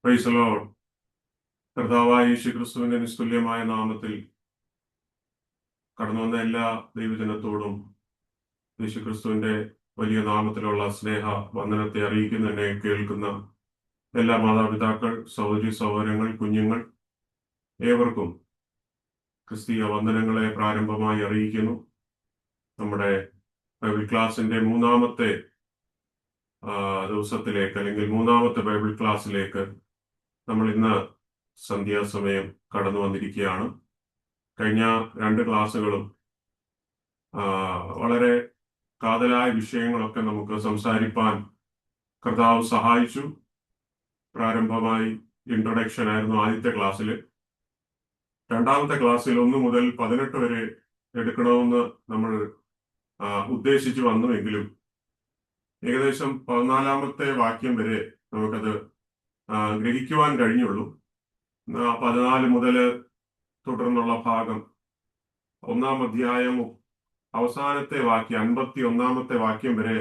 Price the Lord. കർത്താവായ യേശുക്രിസ്തുവിന്റെ നിസ്തുല്യമായ നാമത്തിൽ കടന്നു വന്ന എല്ലാ ദൈവജനത്തോടും യേശുക്രിസ്തുവിന്റെ വലിയ നാമത്തിലുള്ള സ്നേഹ വന്ദനത്തെ അറിയിക്കുന്നതിനെ കേൾക്കുന്ന എല്ലാ മാതാപിതാക്കൾ, സഹോദരി സഹോദരങ്ങൾ, കുഞ്ഞുങ്ങൾ ഏവർക്കും ക്രിസ്തീയ വന്ദനങ്ങളെ പ്രാരംഭമായി അറിയിക്കുന്നു. നമ്മുടെ ബൈബിൾ ക്ലാസിന്റെ മൂന്നാമത്തെ ദിവസത്തിലേക്ക്, അല്ലെങ്കിൽ മൂന്നാമത്തെ ബൈബിൾ ക്ലാസ്സിലേക്ക് നമ്മൾ ഇന്ന് സന്ധ്യാസമയം കടന്നു വന്നിരിക്കുകയാണ്. കഴിഞ്ഞ രണ്ട് ക്ലാസ്സുകളും വളരെ കാതലായ വിഷയങ്ങളൊക്കെ നമുക്ക് സംസാരിപ്പാൻ കർത്താവ് സഹായിച്ചു. പ്രാരംഭമായി ഇൻട്രൊഡക്ഷൻ ആയിരുന്നു ആദ്യത്തെ ക്ലാസ്സിൽ. രണ്ടാമത്തെ ക്ലാസ്സിൽ 1 മുതൽ 18 വരെ എടുക്കണമെന്ന് നമ്മൾ ഉദ്ദേശിച്ചു വന്നുവെങ്കിലും ഏകദേശം 14-ാമത്തെ വാക്യം വരെ നമുക്കത് ഗ്രഹിക്കുവാൻ കഴിഞ്ഞുള്ളൂ. 14 മുതൽ തുടർന്നുള്ള ഭാഗം, 1-ാം അധ്യായം അവസാനത്തെ വാക്യം 51-ാമത്തെ വാക്യം വരെ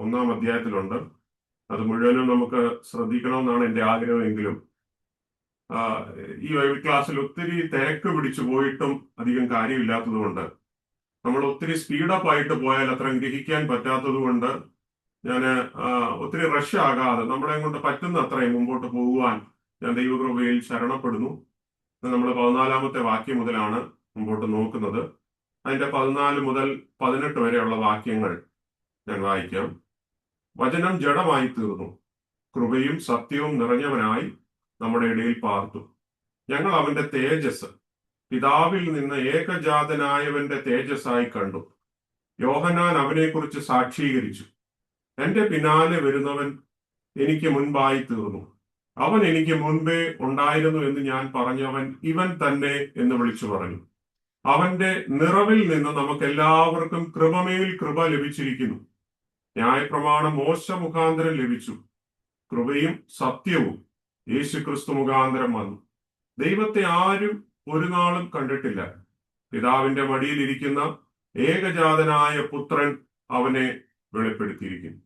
1-ാം അധ്യായത്തിലുണ്ട്. അത് മുഴുവനും നമുക്ക് ശ്രദ്ധിക്കണമെന്നാണ് എൻ്റെ ആഗ്രഹമെങ്കിലും ഈ ബൈബിൾ ക്ലാസ്സിൽ ഒത്തിരി തിരക്ക് പിടിച്ചു പോയിട്ടും അധികം കാര്യമില്ലാത്തത് കൊണ്ട്, നമ്മൾ ഒത്തിരി സ്പീഡപ്പ് ആയിട്ട് പോയാൽ അത്രയും ഗ്രഹിക്കാൻ പറ്റാത്തത് കൊണ്ട് ഞാൻ ഒത്തിരി റഷ് ആകാതെ നമ്മളെ കൊണ്ട് പറ്റുന്ന അത്രയും മുമ്പോട്ട് പോകുവാൻ ഞാൻ ദൈവകൃപയിൽ ശരണപ്പെടുന്നു. നമ്മൾ 14-ാമത്തെ വാക്യം മുതലാണ് മുമ്പോട്ട് നോക്കുന്നത്. അതിന്റെ 14 മുതൽ 18 വരെയുള്ള വാക്യങ്ങൾ ഞാൻ വായിക്കാം. വചനം ജഡമായി തീർന്നു, കൃപയും സത്യവും നിറഞ്ഞവനായി നമ്മുടെ ഇടയിൽ പാർത്തു. ഞങ്ങൾ അവന്റെ തേജസ് പിതാവിൽ നിന്ന് ഏകജാതനായവന്റെ തേജസ്സായി കണ്ടു. യോഹന്നാൻ അവനെക്കുറിച്ച് സാക്ഷീകരിച്ചു, എന്റെ പിന്നാലെ വരുന്നവൻ എനിക്ക് മുൻപായി തീർന്നു, അവൻ എനിക്ക് മുൻപേ ഉണ്ടായിരുന്നു എന്ന് ഞാൻ പറഞ്ഞവൻ ഇവൻ തന്നെ എന്ന് വിളിച്ചു പറഞ്ഞു. അവന്റെ നിറവിൽ നിന്ന് നമുക്ക് എല്ലാവർക്കും കൃപമേൽ കൃപ ലഭിച്ചിരിക്കുന്നു. ന്യായപ്രമാണം മോശ മുഖാന്തരം ലഭിച്ചു, കൃപയും സത്യവും യേശുക്രിസ്തു മുഖാന്തരം വന്നു. ദൈവത്തെ ആരും ഒരു നാളും കണ്ടിട്ടില്ല. പിതാവിന്റെ മടിയിലിരിക്കുന്ന ഏകജാതനായ പുത്രൻ അവനെ വെളിപ്പെടുത്തിയിരിക്കുന്നു.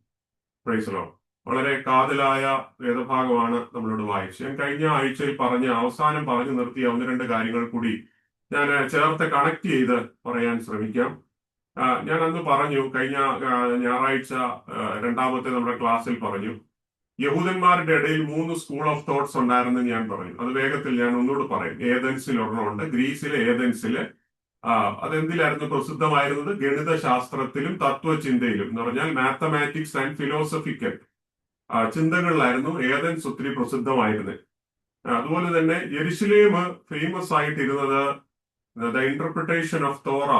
Praise the Lord. വളരെ കാതലായ വേദഭാഗമാണ് നമ്മളോട് വായിച്ചത്. ഞാൻ കഴിഞ്ഞ ആഴ്ചയിൽ അവസാനം പറഞ്ഞു നിർത്തിയ 1-2 കാര്യങ്ങൾ കൂടി ഞാൻ ചേർത്ത് കണക്ട് ചെയ്ത് പറയാൻ ശ്രമിക്കാം. ഞാൻ അന്ന് പറഞ്ഞു, കഴിഞ്ഞ ഞായറാഴ്ച രണ്ടാമത്തെ നമ്മുടെ ക്ലാസ്സിൽ പറഞ്ഞു, യഹൂദന്മാരുടെ ഇടയിൽ 3 സ്കൂൾ ഓഫ് തോട്ട്സ് ഉണ്ടായിരുന്നു ഞാൻ പറഞ്ഞു. അത് വേഗത്തിൽ ഞാൻ ഒന്നുകൂടെ പറയും. ഏതൻസിൽ ഒരെണ്ണമുണ്ട്, ഗ്രീസിലെ ഏതൻസില്. അതെന്തിലായിരുന്നു പ്രസിദ്ധമായിരുന്നത്? ഗണിത ശാസ്ത്രത്തിലും തത്വചിന്തയിലും, എന്ന് പറഞ്ഞാൽ മാത്തമാറ്റിക്സ് ആൻഡ് ഫിലോസഫിക്കൽ ചിന്തകളിലായിരുന്നു ഏതൻസ് ഒത്തിരി പ്രസിദ്ധമായിരുന്നത്. അതുപോലെ തന്നെ യെരുശലേം ഫേമസ് ആയിട്ടിരുന്നത് ദ ഇന്റർപ്രിട്ടേഷൻ ഓഫ് തോറ,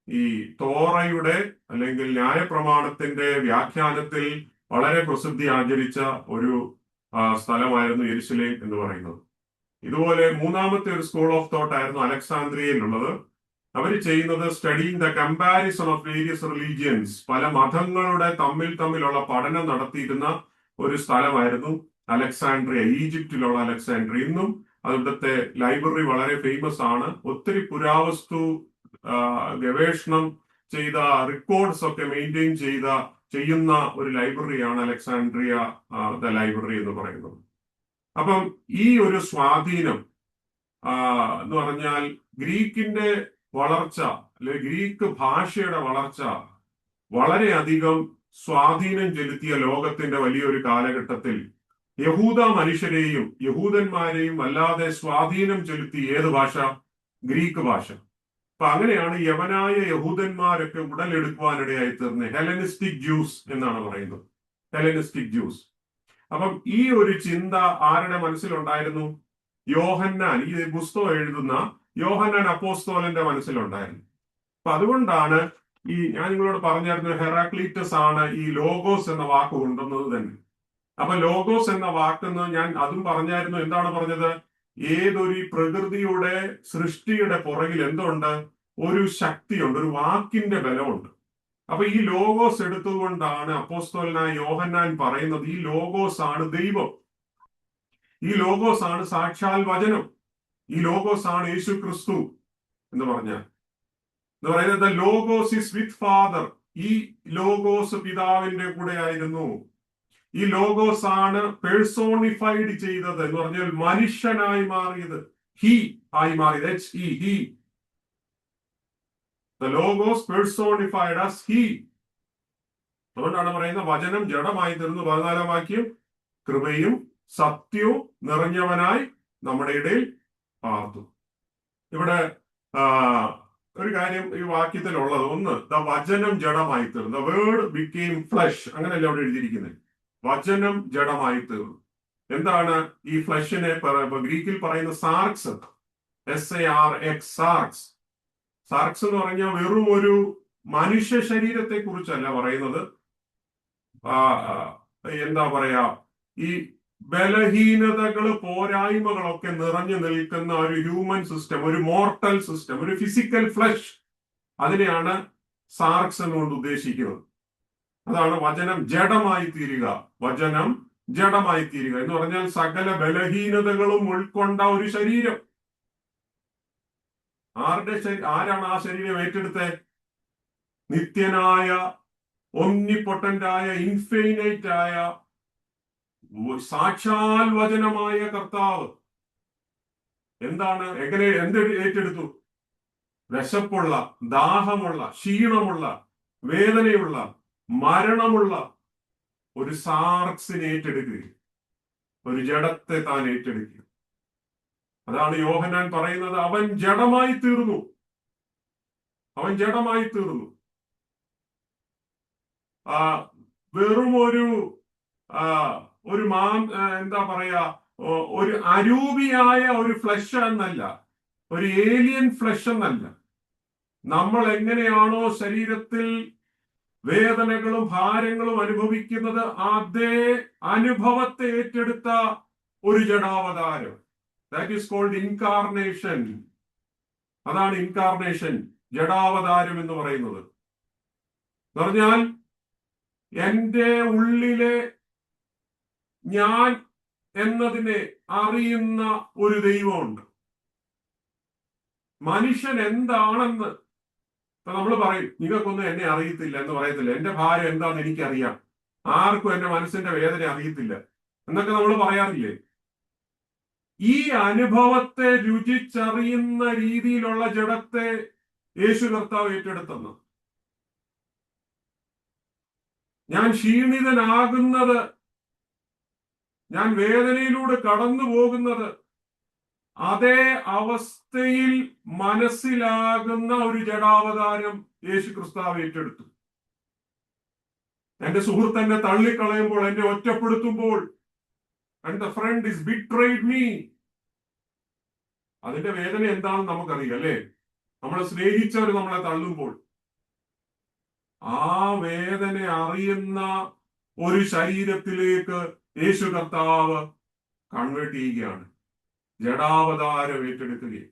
ഈ തോറയുടെ അല്ലെങ്കിൽ ന്യായപ്രമാണത്തിന്റെ വ്യാഖ്യാനത്തിൽ വളരെ പ്രസിദ്ധി ആചരിച്ച ഒരു സ്ഥലമായിരുന്നു യെരുശലേം എന്ന് പറയുന്നത്. ഇതുപോലെ മൂന്നാമത്തെ ഒരു സ്കൂൾ ഓഫ് തോട്ട് ആയിരുന്നു അലക്സാന്ദ്രിയയിലുള്ളത്. അവർ ചെയ്യുന്നത് studying the comparison of various religions, പല മതങ്ങളുടെ തമ്മിലുള്ള പഠനം നടത്തിയിരുന്ന ഒരു സ്ഥലമായിരുന്നു അലക്സാൻഡ്രിയ, ഈജിപ്തിലുള്ള അലക്സാൻഡ്രിയ. ഇന്നും അവിടുത്തെ ലൈബ്രറി വളരെ ഫേമസ് ആണ്. ഒത്തിരി പുരാവസ്തു ഗവേഷണം ചെയ്ത റെക്കോർഡ്സ് ഒക്കെ മെയിൻറ്റെയിൻ ചെയ്യുന്ന ഒരു ലൈബ്രറിയാണ് അലക്സാൻഡ്രിയ ദ ലൈബ്രറി എന്ന് പറയുന്നത്. അപ്പം ഈ ഒരു സ്വാധീനം എന്ന് പറഞ്ഞാൽ ഗ്രീക്കിന്റെ വളർച്ച, അല്ലെ ഗ്രീക്ക് ഭാഷയുടെ വളർച്ച വളരെയധികം സ്വാധീനം ചെലുത്തിയ ലോകത്തിന്റെ വലിയൊരു കാലഘട്ടത്തിൽ യഹൂദ മനുഷ്യരെയും യഹൂദന്മാരെയും അല്ലാതെ സ്വാധീനം ചെലുത്തി ഏത് ഭാഷ? ഗ്രീക്ക് ഭാഷ. അപ്പൊ അങ്ങനെയാണ് യവനായ യഹൂദന്മാരൊക്കെ ഉടലെടുക്കുവാനിടയായി തീർന്നത്. ഹെലനിസ്റ്റിക് ജ്യൂസ് എന്നാണ് പറയുന്നത്, ഹെലനിസ്റ്റിക് ജ്യൂസ്. അപ്പം ഈ ഒരു ചിന്ത ആരുടെ മനസ്സിലുണ്ടായിരുന്നു? യോഹന്നാൻ, ഈ പുസ്തകം എഴുതുന്ന യോഹന്നാൻ അപ്പോസ്തലന്റെ മനസ്സിലുണ്ടായിരുന്നു. അപ്പൊ അതുകൊണ്ടാണ് ഞാൻ നിങ്ങളോട് പറഞ്ഞായിരുന്നു, ഹെറാക്ലീറ്റസ് ആണ് ഈ ലോഗോസ് എന്ന വാക്ക് കൊണ്ടുവന്നത് തന്നെ. അപ്പൊ ലോഗോസ് എന്ന വാക്കെന്ന് ഞാൻ അതും പറഞ്ഞായിരുന്നു. എന്താണ് പറഞ്ഞത്? ഏതൊരു പ്രകൃതിയുടെ സൃഷ്ടിയുടെ പുറകിൽ എന്തുണ്ട്? ഒരു ശക്തിയുണ്ട്, ഒരു വാക്കിന്റെ ബലമുണ്ട്. അപ്പൊ ഈ ലോഗോസ് എടുത്തുകൊണ്ടാണ് അപ്പോസ്തലനായ യോഹന്നാൻ പറയുന്നത്, ഈ ലോഗോസ് ആണ് ദൈവം, ഈ ലോഗോസ് ആണ് സാക്ഷാൽ വചനം, ഈ ലോഗോസ് ആണ് യേശു ക്രിസ്തു എന്ന് പറയുന്നത് ലോഗോസ് ഈസ് വിത്ത് ഫാദർ. ഈ ലോഗോസ് പിതാവിന്റെ കൂടെ ആയിരുന്നു. ഈ ലോഗോസ് ആണ് പേഴ്സോണിഫൈഡ് ചെയ്തത് എന്ന് പറഞ്ഞാൽ മനുഷ്യനായി മാറിയത്, ഹി ആയി മാറിയത്, he. The logos personified as he. അതുകൊണ്ടാണ് പറയുന്നത് വചനം ജഡമായി തീർന്നു. 14-ാം വാക്യം, കൃപയും സത്യവും നിറഞ്ഞവനായി നമ്മുടെ ഇടയിൽ പാർത്തു. ഇവിടെ ഒരു കാര്യം ഈ വാക്യത്തിലുള്ളത്, ഒന്ന്, ദ വചനം ജഡമായി തീർന്നു, ദ വേർഡ് ബിക്കെയിം ഫ്ലഷ്, അങ്ങനെയല്ല അവിടെ എഴുതിയിരിക്കുന്നത്. വചനം ജഡമായി തീർന്നു. എന്താണ് ഈ ഫ്ലഷിനെ ഗ്രീക്കിൽ പറയുന്ന സാർക്സ്, SARX, സാർക്സ്. സാർക്സ് എന്ന് പറഞ്ഞാൽ വെറും ഒരു മനുഷ്യ ശരീരത്തെ കുറിച്ചല്ല പറയുന്നത്. എന്താ പറയാ, ഈ ബലഹീനതകള് പോരായ്മകളൊക്കെ നിറഞ്ഞു നിൽക്കുന്ന ഒരു ഹ്യൂമൻ സിസ്റ്റം, ഒരു മോർട്ടൽ സിസ്റ്റം, ഒരു ഫിസിക്കൽ ഫ്ലഷ്, അതിനെയാണ് സാർക്സ് എന്നുകൊണ്ട് ഉദ്ദേശിക്കുന്നത്. അതാണ് വചനം ജഡമായി തീരുക. വചനം ജഡമായി തീരുക എന്ന് പറഞ്ഞാൽ സകല ബലഹീനതകളും ഉൾക്കൊണ്ട ഒരു ശരീരം. ആരാണ് ആ ശരീരം ഏറ്റെടുത്തത്? നിത്യനായ, ഒംനിപൊട്ടന്റായ, ഇൻഫൈനൈറ്റ് ആയ, സാക്ഷാൽ വചനമായ കർത്താവ് എന്ത് ഏറ്റെടുത്തു? വിശപ്പുള്ള, ദാഹമുള്ള, ക്ഷീണമുള്ള, വേദനയുള്ള, മരണമുള്ള ഒരു സാർക്സിനെ ഏറ്റെടുക്കുക, ഒരു ജഡത്തെ താൻ ഏറ്റെടുക്കുക. അതാണ് യോഹന്നാൻ പറയുന്നത്, അവൻ ജഡമായി തീർന്നു, അവൻ ജഡമായി തീർന്നു. വെറും ഒരു എന്താ പറയാ, ഒരു അരൂപിയായ ഒരു ഫ്ലഷ് എന്നല്ല, ഒരു ഏലിയൻ ഫ്ലഷ് എന്നല്ല. നമ്മൾ എങ്ങനെയാണോ ശരീരത്തിൽ വേദനകളും ഭാരങ്ങളും അനുഭവിക്കുന്നത്, അതേ അനുഭവത്തെ ഏറ്റെടുത്ത ഒരു ജഡാവതാരം. That is called incarnation. അതാണ് ഇൻകാർണേഷൻ, ജഡാവതാരം എന്ന് പറയുന്നത്. എന്ന് പറഞ്ഞാൽ എന്റെ ഉള്ളിലെ ഞാൻ എന്നതിനെ അറിയുന്ന ഒരു ദൈവമുണ്ട്. മനുഷ്യൻ എന്താണെന്ന് ഇപ്പൊ നമ്മൾ പറയും, നിങ്ങൾക്കൊന്നും എന്നെ അറിയത്തില്ല എന്ന് പറയത്തില്ല. എന്റെ ഭാരം എന്താണെന്ന് എനിക്കറിയാം, ആർക്കും എന്റെ മനസ്സിന്റെ വേദന അറിയത്തില്ല എന്നൊക്കെ നമ്മൾ പറയാറില്ലേ? ഈ അനുഭവത്തെ രുചിച്ചറിയുന്ന രീതിയിലുള്ള ജഡത്തെ യേശു കർത്താവ് ഏറ്റെടുത്തെന്ന്. ഞാൻ ക്ഷീണിതനാകുന്നത്, ഞാൻ വേദനയിലൂടെ കടന്നു പോകുന്നത്, അതേ അവസ്ഥയിൽ മനസ്സിലാകുന്ന ഒരു ജഡാവതാരം യേശു കർത്താവ് ഏറ്റെടുത്തു. എന്റെ സുഹൃത്ത് എന്നെ തള്ളിക്കളയുമ്പോൾ, എന്നെ ഒറ്റപ്പെടുത്തുമ്പോൾ, and the friend is betrayed me, അതിന്റെ വേദന എന്താണെന്ന് നമുക്കറിയാം അല്ലേ? നമ്മളെ സ്നേഹിച്ചവർ നമ്മളെ തള്ളുമ്പോൾ ആ വേദന അറിയുന്ന ഒരു ശരീരത്തിലേക്ക് യേശു കർത്താവ് കൺവേർട്ട് ചെയ്യുകയാണ്, ജഡാവതാരം ഏറ്റെടുക്കുകയും.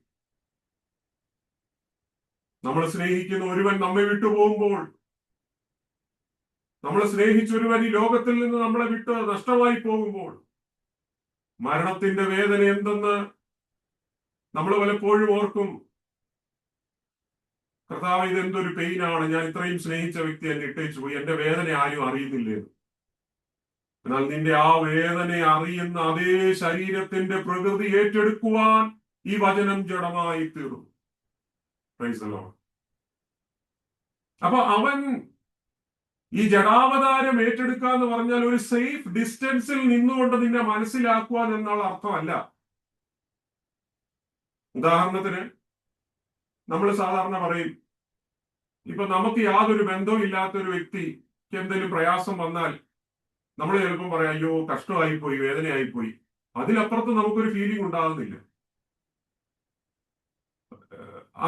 നമ്മൾ സ്നേഹിക്കുന്ന ഒരുവൻ നമ്മെ വിട്ടുപോകുമ്പോൾ, നമ്മളെ സ്നേഹിച്ചൊരുവൻ ഈ ലോകത്തിൽ നിന്ന് നമ്മളെ വിട്ട് നഷ്ടമായി പോകുമ്പോൾ, മരണത്തിന്റെ വേദന എന്തെന്ന് നമ്മൾ പലപ്പോഴും ഓർക്കും. കർത്താവ്, ഇതെന്തൊരു പെയിനാണ്, ഞാൻ ഇത്രയും സ്നേഹിച്ച വ്യക്തി എന്നെ ഇട്ടേച്ചു പോയി, എന്റെ വേദന ആരും അറിയുന്നില്ലേ? എന്നാൽ നിന്റെ ആ വേദന അറിയുന്ന അതേ ശരീരത്തിന്റെ പ്രകൃതി ഏറ്റെടുക്കുവാൻ ഈ വചനം ജഡമായി തീർന്നു. അപ്പൊ അവൻ ഈ ജഡാവതാരം ഏറ്റെടുക്കുക എന്ന് പറഞ്ഞാൽ ഒരു സേഫ് ഡിസ്റ്റൻസിൽ നിന്നുകൊണ്ട് നിന്നെ മനസ്സിലാക്കുവാൻ എന്നുള്ള അർത്ഥമല്ല. ഉദാഹരണത്തിന് നമ്മൾ സാധാരണ പറയും, ഇപ്പൊ നമുക്ക് യാതൊരു ബന്ധവും ഇല്ലാത്ത ഒരു വ്യക്തിക്ക് എന്തെങ്കിലും പ്രയാസം വന്നാൽ നമ്മൾ ചിലപ്പം പറയാം, അയ്യോ കഷ്ടമായിപ്പോയി, വേദനയായിപ്പോയി. അതിലപ്പുറത്ത് നമുക്കൊരു ഫീലിംഗ് ഉണ്ടാകുന്നില്ല.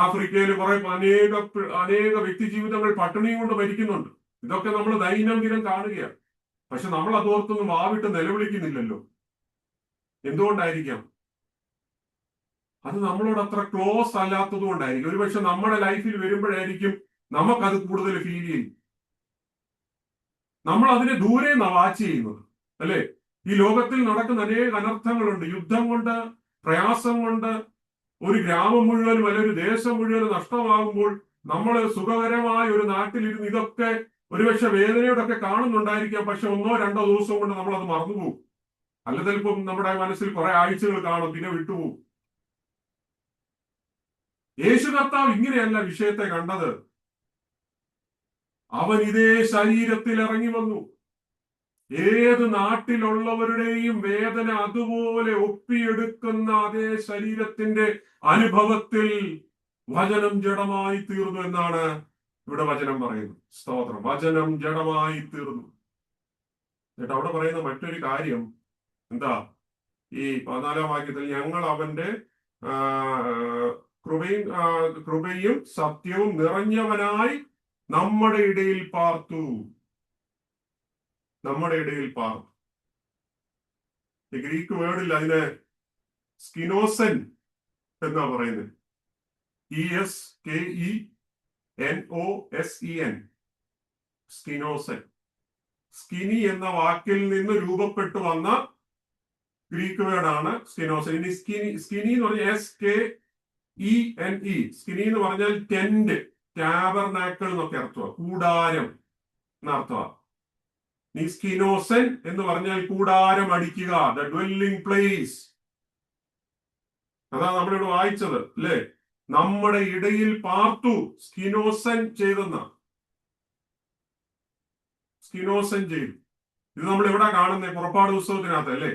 ആഫ്രിക്കയിൽ കുറെ അനേക വ്യക്തി ജീവിതങ്ങൾ പട്ടിണിയും കൊണ്ട് മരിക്കുന്നുണ്ട്. ഇതൊക്കെ നമ്മൾ ദൈനംദിനം കാണുകയാണ്. പക്ഷെ നമ്മൾ അതോർത്തൊന്നും വാവിട്ട് നിലവിളിക്കുന്നില്ലല്ലോ. എന്തുകൊണ്ടായിരിക്കാം? അത് നമ്മളോട് അത്ര ക്ലോസ് അല്ലാത്തത് കൊണ്ടായിരിക്കും. ഒരുപക്ഷെ നമ്മുടെ ലൈഫിൽ വരുമ്പോഴായിരിക്കും നമുക്കത് കൂടുതൽ ഫീൽ ചെയ്യും. നമ്മൾ അതിനെ ദൂരെ നിന്നാണ് വാച്ച് ചെയ്യുന്നത് അല്ലെ? ഈ ലോകത്തിൽ നടക്കുന്ന അനേക അനർത്ഥങ്ങളുണ്ട്. യുദ്ധം കൊണ്ട്, പ്രയാസം കൊണ്ട് ഒരു ഗ്രാമം മുഴുവനും അല്ലെങ്കിൽ ഒരു ദേശം മുഴുവനും നഷ്ടമാകുമ്പോൾ നമ്മൾ സുഖകരമായ ഒരു നാട്ടിലിരുന്ന് ഇതൊക്കെ ഒരുപക്ഷെ വേദനയോടൊക്കെ കാണുന്നുണ്ടായിരിക്കാം, പക്ഷെ 1-2 ദിവസം കൊണ്ട് നമ്മൾ അത് മറന്നുപോകും. അല്ല, ചിലപ്പം നമ്മുടെ മനസ്സിൽ കുറെ ആഴ്ചകൾ കാണും, പിന്നെ വിട്ടുപോകും. യേശു കർത്താവ് ഇങ്ങനെയല്ല വിഷയത്തെ കണ്ടത്. അവൻ ഇതേ ശരീരത്തിൽ ഇറങ്ങി വന്നു. ഏത് നാട്ടിലുള്ളവരുടെയും വേദന അതുപോലെ ഒപ്പിയെടുക്കുന്ന അതേ ശരീരത്തിന്റെ അനുഭവത്തിൽ വചനം ജഡമായി തീർന്നു എന്നാണ് ഇവിടെ വചനം പറയുന്നു. സ്തോത്രം. വചനം ജഡമായി തീർന്നു. എന്നിട്ട് അവിടെ പറയുന്ന മറ്റൊരു കാര്യം എന്താ? ഈ 14-ാം വാക്യത്തിൽ ഞങ്ങൾ അവന്റെ കൃപയും സത്യവും നിറഞ്ഞവനായി നമ്മുടെ ഇടയിൽ പാർത്തു. നമ്മുടെ ഇടയിൽ പാർത്തു. ഗ്രീക്ക് വേർഡിൽ അതിന് സ്കിനോസൻ എന്നാ പറയുന്നത്. ESKENOSEN. സ്കിനോസൻ. സ്കിനി എന്ന വാക്കിൽ നിന്ന് രൂപപ്പെട്ടു വന്ന ഗ്രീക്ക് വേർഡാണ് സ്കിനോസൻ. ഇനി സ്കിനി എന്ന് പറഞ്ഞാൽ SKENE. സ്കിനി എന്ന് പറഞ്ഞാൽ ടെന്റ്, ടാബർനാക്കിൾ എന്നൊക്കെ അർത്ഥമാണ്, കൂടാരം എന്നർത്ഥമാണ്. ഈ സ്കിനോസൻ എന്ന് പറഞ്ഞാൽ കൂടാരം അടിക്കുക, ദ ഡ്വെല്ലിംഗ് പ്ലേസ്. അതാ നമ്മളിവിടെ വായിച്ചത് അല്ലേ? നമ്മുടെ ഇടയിൽ പാർത്തു. സ്കിനോസൻ ചെയ്തെന്ന, സ്കിനോസൻ ചെയ്തു. ഇത് നമ്മൾ എവിടെ കാണുന്നത്? പുറപ്പാട് പുസ്തകത്തിനകത്ത് അല്ലേ?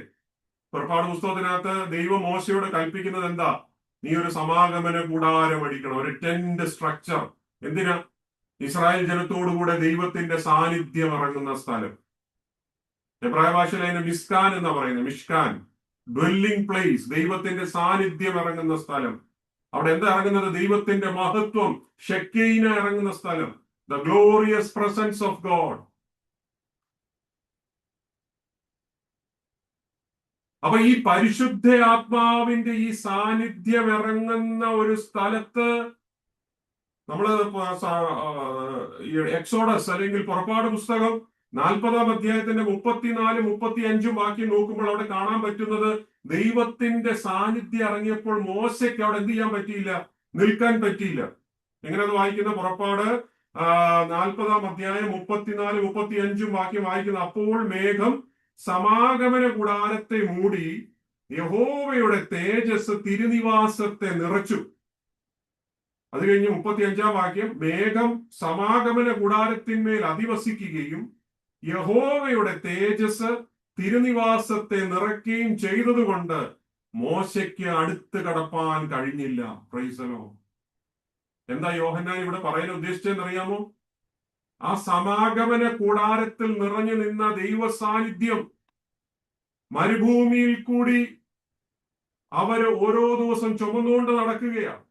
പുറപ്പാട് പുസ്തകത്തിനകത്ത് ദൈവം മോശയോട് കൽപ്പിക്കുന്നത് എന്താ? നീ ഒരു സമാഗമന കൂടാരം അടിക്കണം, ഒരു ടെന്റ് സ്ട്രക്ചർ. എന്തിനാ? ഇസ്രായേൽ ജനത്തോടുകൂടെ ദൈവത്തിന്റെ സാന്നിധ്യം ഇറങ്ങുന്ന സ്ഥലം. എബ്രായ ഭാഷയിൽ അതിന് മിസ്കാൻ എന്നാ പറയുന്നത്. മിഷ്കാൻ, ഡ്വെല്ലിംഗ് പ്ലേസ്, ദൈവത്തിന്റെ സാന്നിധ്യം ഇറങ്ങുന്ന സ്ഥലം. അവിടെ എന്താ ഇറങ്ങുന്നത്? ദൈവത്തിന്റെ മഹത്വം, ഷെക്കീന ഇറങ്ങുന്ന സ്ഥലം, the glorious presence of God. അപ്പൊ ഈ പരിശുദ്ധ ആത്മാവിന്റെ ഈ സാന്നിധ്യം ഇറങ്ങുന്ന ഒരു സ്ഥലത്ത് നമ്മള് എക്സോഡസ് അല്ലെങ്കിൽ പുറപ്പാട് പുസ്തകം 40-ാം അധ്യായത്തിന്റെ 34-35 വാക്യം നോക്കുമ്പോൾ അവിടെ കാണാൻ പറ്റുന്നത്, ദൈവത്തിന്റെ സാന്നിധ്യം ഇറങ്ങിയപ്പോൾ മോശയ്ക്ക് അവിടെ എന്ത് ചെയ്യാൻ പറ്റിയില്ല? നിൽക്കാൻ പറ്റിയില്ല. എങ്ങനെ അത് വായിക്കുന്ന? പുറപ്പാട് 40-ാം അധ്യായം 34-35 വാക്യം വായിക്കുന്ന, അപ്പോൾ മേഘം സമാഗമന കൂടാരത്തെ മൂടി, യഹോവയുടെ തേജസ് തിരുനിവാസത്തെ നിറച്ചു. അത് കഴിഞ്ഞ് 35-ാം വാക്യം, മേഘം സമാഗമന കൂടാരത്തിന്മേൽ അധിവസിക്കുകയും യഹോവയുടെ തേജസ് തിരുനിവാസത്തെ നിറയ്ക്കുകയും ചെയ്തതുകൊണ്ട് മോശയ്ക്ക് അടുത്ത് കടപ്പാൻ കഴിഞ്ഞില്ല. Price the Lord. എന്താ യോഹന്നാൻ ഇവിടെ പറയാൻ ഉദ്ദേശിച്ചതെന്നറിയാമോ? ആ സമാഗമന കൂടാരത്തിൽ നിറഞ്ഞു നിന്ന ദൈവ സാന്നിധ്യം മരുഭൂമിയിൽ കൂടി അവര് ഓരോ ദിവസം ചുമന്നുകൊണ്ട് നടക്കുകയാണ്.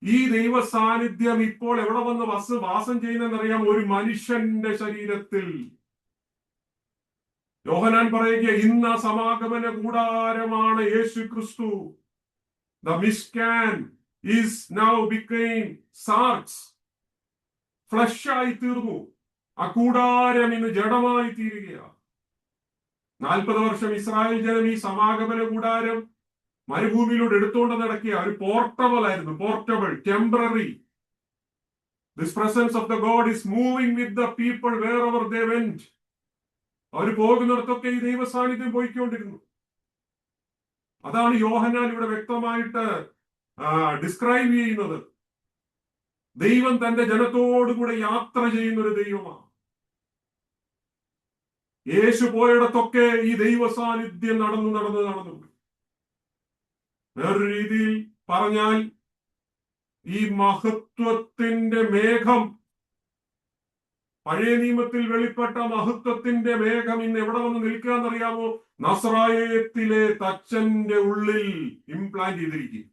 ഈ ദൈവ സാന്നിധ്യം ഇപ്പോൾ എവിടെ വന്ന് വാസം ചെയ്യുന്നതെന്നറിയാം? ഒരു മനുഷ്യന്റെ ശരീരത്തിൽ. യോഹന്നാൻ പറയുക, ഇന്ന് സമാഗമന കൂടാരമാണ് യേശു ക്രിസ്തു. The Mishkan is now became sarx. Flesh ആയി തീർന്നു. ആ കൂടാരം ഇന്ന് ജഡമായി തീരുകയാണ്. 40 വർഷം ഇസ്രായേൽ ജനം ഈ സമാഗമന കൂടാരം മരുഭൂമിയിലൂടെ എടുത്തുകൊണ്ട് നടക്കുക. ഒരു പോർട്ടബിൾ ആയിരുന്നു, portable, temporary. This presence of the God is moving with the people wherever they went. അവർ പോകുന്നിടത്തൊക്കെ ഈ ദൈവ സാന്നിധ്യം പോയിക്കൊണ്ടിരുന്നു. അതാണ് യോഹന്നാൻ ഇവിടെ വ്യക്തമായിട്ട് ഡിസ്ക്രൈബ് ചെയ്യുന്നത്. ദൈവം തന്റെ ജനത്തോടുകൂടെ യാത്ര ചെയ്യുന്ന ഒരു ദൈവമാണ്. യേശു പോയിടത്തൊക്കെ ഈ ദൈവ സാന്നിധ്യം നടന്നു. വേറൊരു രീതിയിൽ പറഞ്ഞാൽ, ഈ മഹത്വത്തിന്റെ മേഘം, പഴയ നിയമത്തിൽ വെളിപ്പെട്ട മഹത്വത്തിന്റെ മേഘം ഇന്ന് എവിടെ വന്ന് നിൽക്കാന്നറിയാമോ? നസ്രായത്തിലെ തച്ചന്റെ ഉള്ളിൽ ഇംപ്ലാന്റ് ചെയ്തിരിക്കും.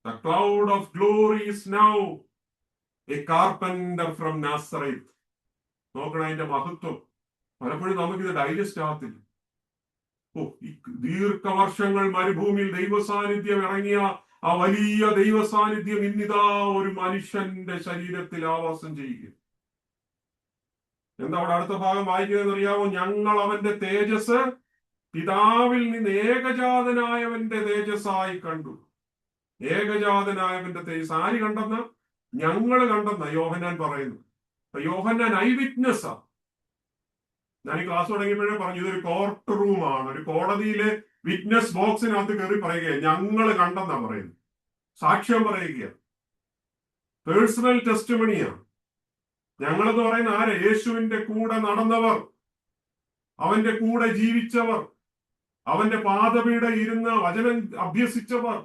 The cloud of glory is now a carpenter from Nazareth. നോക്കണം അതിന്റെ മഹത്വം. പലപ്പോഴും നമുക്കിത് ഡൈജസ്റ്റ് ആകത്തില്ല. ദീർഘവർഷങ്ങൾ മരുഭൂമിയിൽ ദൈവ സാന്നിധ്യം ഇറങ്ങിയ ആ വലിയ ദൈവ സാന്നിധ്യം ഇന്നിതാ ഒരു മനുഷ്യന്റെ ശരീരത്തിൽ ആവാസം ചെയ്യുക. എന്താ അവിടെ അടുത്ത ഭാഗം വായിക്കുന്നതെന്ന് അറിയാമോ? ഞങ്ങൾ അവന്റെ തേജസ് പിതാവിൽ നിന്ന് ഏകജാതനായവന്റെ തേജസ്സായി കണ്ടു. ഏകജാതനായവന്റെ തേജസ് ആര് കണ്ടെന്ന്? ഞങ്ങൾ കണ്ടെന്ന യോഹന്നാൻ പറയുന്നു. യോഹന്നാൻ ഐ വിറ്റ്നസ്സാ. ഞാൻ ഈ ക്ലാസ് തുടങ്ങിയപ്പോഴേ പറഞ്ഞു, ഇതൊരു കോർട്ട് റൂമാണ്, ഒരു കോടതിയിലെ വിറ്റ്നസ് ബോക്സിനകത്ത് കയറി പറയുകയാണ്, ഞങ്ങൾ കണ്ടെന്നാ പറയുന്നത്. സാക്ഷ്യം പറയുകയാണ്, പേഴ്സണൽ ടെസ്റ്റിമണിയാണ്. ഞങ്ങളെന്ന് പറയുന്ന ആരെ? യേശുവിന്റെ കൂടെ നടന്നവർ, അവന്റെ കൂടെ ജീവിച്ചവർ, അവന്റെ പാദപീഠ ഇരുന്ന് വചനം അഭ്യസിച്ചവർ,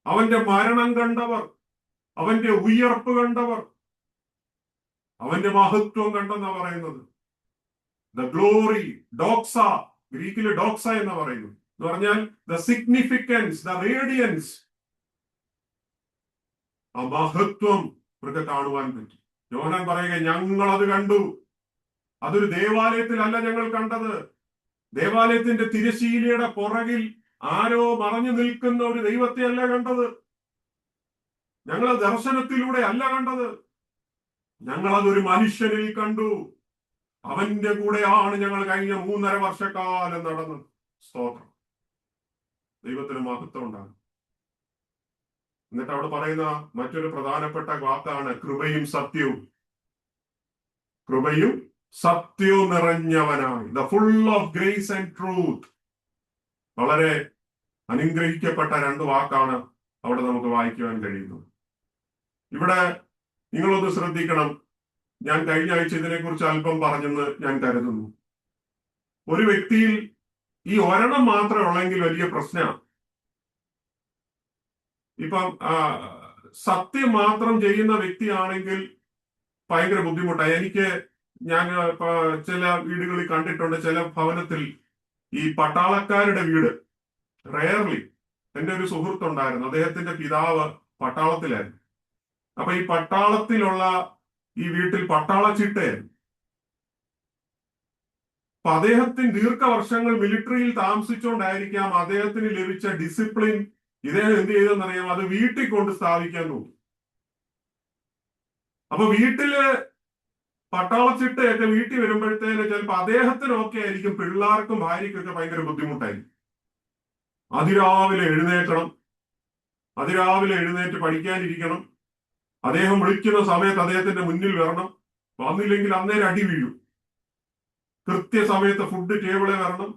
അവന്റെ മരണം കണ്ടവർ, അവന്റെ ഉയർപ്പ് കണ്ടവർ, അവന്റെ മഹത്വം കണ്ടെന്നാ പറയുന്നത്. ദ ഗ്ലോറി, ഡോക്സ, ഗ്രീക്കില് ഡോക്സ എന്ന് പറയുന്നു. എന്ന് പറഞ്ഞാൽ ദ സിഗ്നിഫിക്കൻസ്, ദ റേഡിയൻസ്, ആ മഹത്വം ഇവർക്ക് കാണുവാൻ പറ്റി. യോഹന്നാൻ പറയുക, ഞങ്ങൾ അത് കണ്ടു. അതൊരു ദേവാലയത്തിലല്ല ഞങ്ങൾ കണ്ടത്. ദേവാലയത്തിന്റെ തിരശീലയുടെ പുറകിൽ ആരോ മറഞ്ഞു നിൽക്കുന്ന ഒരു ദൈവത്തെ അല്ല കണ്ടത്. ഞങ്ങൾ ദർശനത്തിലൂടെ അല്ല കണ്ടത്. ഞങ്ങൾ അതൊരു മനുഷ്യനിൽ കണ്ടു. അവന്റെ കൂടെയാണ് ഞങ്ങൾ കഴിഞ്ഞ 3.5 വർഷക്കാലം നടന്നത്. സ്തോത്രം. ദൈവത്തിന് മഹത്വം ഉണ്ടാകും. എന്നിട്ട് അവിടെ പറയുന്ന മറ്റൊരു പ്രധാനപ്പെട്ട വാക്കാണ് കൃപയും സത്യവും. കൃപയും സത്യവും നിറഞ്ഞവനായി, the full of grace and truth. വളരെ അനുഗ്രഹിക്കപ്പെട്ട 2 വാക്കാണ് അവിടെ നമുക്ക് വായിക്കുവാൻ കഴിയുന്നത്. ഇവിടെ നിങ്ങളൊന്ന് ശ്രദ്ധിക്കണം. ഞാൻ കഴിഞ്ഞ ആഴ്ച ഇതിനെക്കുറിച്ച് അല്പം പറഞ്ഞെന്ന് ഞാൻ കരുതുന്നു. ഒരു വ്യക്തിയിൽ ഈ ഒരെണ്ണം മാത്രമേ ഉള്ളെങ്കിൽ വലിയ പ്രശ്നമാണ്. ഇപ്പം സത്യം മാത്രം ചെയ്യുന്ന വ്യക്തിയാണെങ്കിൽ ഭയങ്കര ബുദ്ധിമുട്ടാണ്. ഞാൻ ചില വീടുകളിൽ കണ്ടിട്ടുണ്ട്, ചില ഭവനത്തിൽ ഈ പട്ടാളക്കാരുടെ വീട്, റെയർലി. എൻ്റെ ഒരു സുഹൃത്തുണ്ടായിരുന്നു, അദ്ദേഹത്തിന്റെ പിതാവ് പട്ടാളത്തിലായിരുന്നു. അപ്പൊ ഈ പട്ടാളത്തിലുള്ള ഈ വീട്ടിൽ പട്ടാള ചിട്ടയായിരുന്നു. അപ്പൊ അദ്ദേഹത്തിന് ദീർഘവർഷങ്ങൾ മിലിറ്ററിയിൽ താമസിച്ചുകൊണ്ടായിരിക്കാം അദ്ദേഹത്തിന് ലഭിച്ച ഡിസിപ്ലിൻ ഇദ്ദേഹം എന്ത് ചെയ്തെന്നറിയാം, അത് വീട്ടിൽ കൊണ്ട് സ്ഥാപിക്കാൻ നോക്കി. അപ്പൊ വീട്ടില് പട്ടാളച്ചിട്ടയൊക്കെ വീട്ടിൽ വരുമ്പോഴത്തേന് ചിലപ്പോൾ അദ്ദേഹത്തിനൊക്കെ ആയിരിക്കും, പിള്ളേർക്കും ഭാര്യയ്ക്കൊക്കെ ഭയങ്കര ബുദ്ധിമുട്ടായിരിക്കും. അതിരാവിലെ എഴുന്നേറ്റ് പഠിക്കാനിരിക്കണം. അദ്ദേഹം വിളിക്കുന്ന സമയത്ത് അദ്ദേഹത്തിന്റെ മുന്നിൽ വരണം. വന്നില്ലെങ്കിൽ അന്നേരം അടി വീഴും. കൃത്യസമയത്ത് ഫുഡ് ടേബിളിൽ വരണം.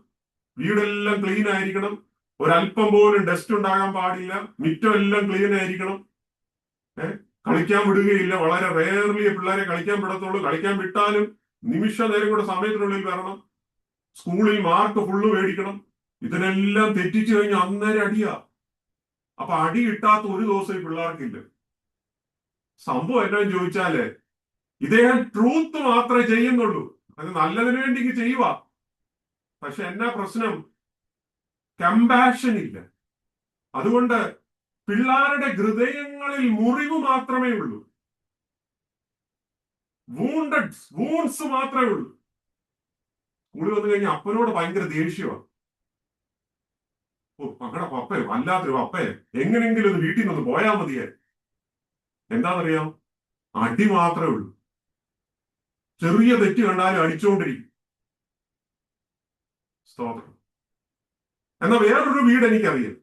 വീടെല്ലാം ക്ലീൻ ആയിരിക്കണം. ഒരല്പം പോലും ഡസ്റ്റ് ഉണ്ടാകാൻ പാടില്ല. മിറ്റം എല്ലാം ക്ലീൻ ആയിരിക്കണം. കളിക്കാൻ വിടുകയില്ല. വളരെ റെയർലി പിള്ളേരെ കളിക്കാൻ വിടത്തുള്ളൂ. കളിക്കാൻ വിട്ടാലും നിമിഷ നേരം കൂടെ സമയത്തിനുള്ളിൽ വരണം. സ്കൂളിൽ മാർക്ക് ഫുള്ള് മേടിക്കണം. ഇതിനെല്ലാം തെറ്റിച്ചു കഴിഞ്ഞാൽ അന്നേരം അടിയാ. അപ്പൊ അടി കിട്ടാത്ത ഒരു ദിവസം ഈ പിള്ളേർക്കില്ല. സംഭവം എന്താണെന്ന് ചോദിച്ചാല്, ഇദ്ദേഹം ട്രൂത്ത് മാത്രമേ ചെയ്യുന്നുള്ളൂ. അത് നല്ലതിനു വേണ്ടി ചെയ്യുക. പക്ഷെ എന്നാ പ്രശ്നം? കമ്പാഷൻ ഇല്ല. അതുകൊണ്ട് പിള്ളേരുടെ ഹൃദയങ്ങളിൽ മുറിവ് മാത്രമേ ഉള്ളൂ. വൂൺസ് മാത്രമേ ഉള്ളൂ. സ്കൂളിൽ വന്നു കഴിഞ്ഞാൽ അപ്പനോട് ഭയങ്കര ദേഷ്യമാണ്. മകളുടെ പപ്പയെ, വല്ലാത്തൊരു പപ്പയെ, എങ്ങനെയെങ്കിലും ഒന്ന് വീട്ടിൽ നിന്ന് പോയാൽ മതിയെ. എന്താണെന്നറിയാം? അടി മാത്രമേ ഉള്ളൂ. ചെറിയ തെറ്റ് കണ്ടാലും അടിച്ചുകൊണ്ടിരിക്കും. സ്തോത്രം. എന്നാൽ വേറൊരു വീട് എനിക്കറിയാം.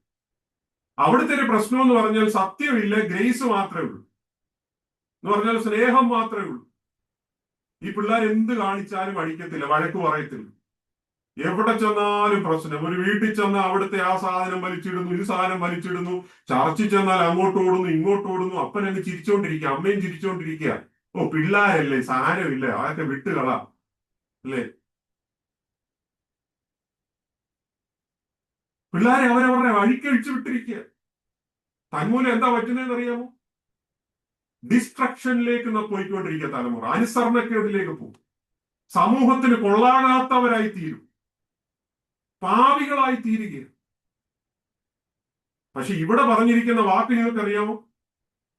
അവിടുത്തെ ഒരു പ്രശ്നം എന്ന് പറഞ്ഞാൽ സത്യമില്ല, ഗ്രേസ് മാത്രമേ ഉള്ളൂ. എന്ന് പറഞ്ഞാൽ സ്നേഹം മാത്രമേ ഉള്ളൂ. ഈ പിള്ളേർ എന്ത് കാണിച്ചാലും അടിക്കത്തില്ല, വഴക്ക് പറയത്തില്ല. എവിടെ ചെന്നാലും പ്രശ്നം. ഒരു വീട്ടിൽ ചെന്നാൽ അവിടുത്തെ ആ സാധനം വലിച്ചിടുന്നു, ഈ സാധനം വലിച്ചിടുന്നു. ചർച്ചിൽ ചെന്നാൽ അങ്ങോട്ട് ഓടുന്നു, ഇങ്ങോട്ട് ഓടുന്നു. അപ്പൻ അങ്ങ് ചിരിച്ചോണ്ടിരിക്കുക, അമ്മയും ചിരിച്ചോണ്ടിരിക്കുക. ഓ, പിള്ളേരല്ലേ, സാരമില്ല, അതൊക്കെ വിട്ടുകള അല്ലേ. പിള്ളേരെ അവരവരുടെ വഴിക്കഴിച്ചു വിട്ടിരിക്കുക. തന്മൂലം എന്താ പറ്റുന്നതെന്ന് അറിയാമോ? ഡിസ്ട്രക്ഷനിലേക്ക് പോയിക്കൊണ്ടിരിക്കുക തലമുറ. അനുസരണക്കേടിലേക്ക് പോകും. സമൂഹത്തിന് കൊള്ളാകാത്തവരായി തീരും, പാപികളായി തീരുകയാണ്. പക്ഷെ ഇവിടെ പറഞ്ഞിരിക്കുന്ന വാക്ക് നിങ്ങൾക്കറിയാമോ?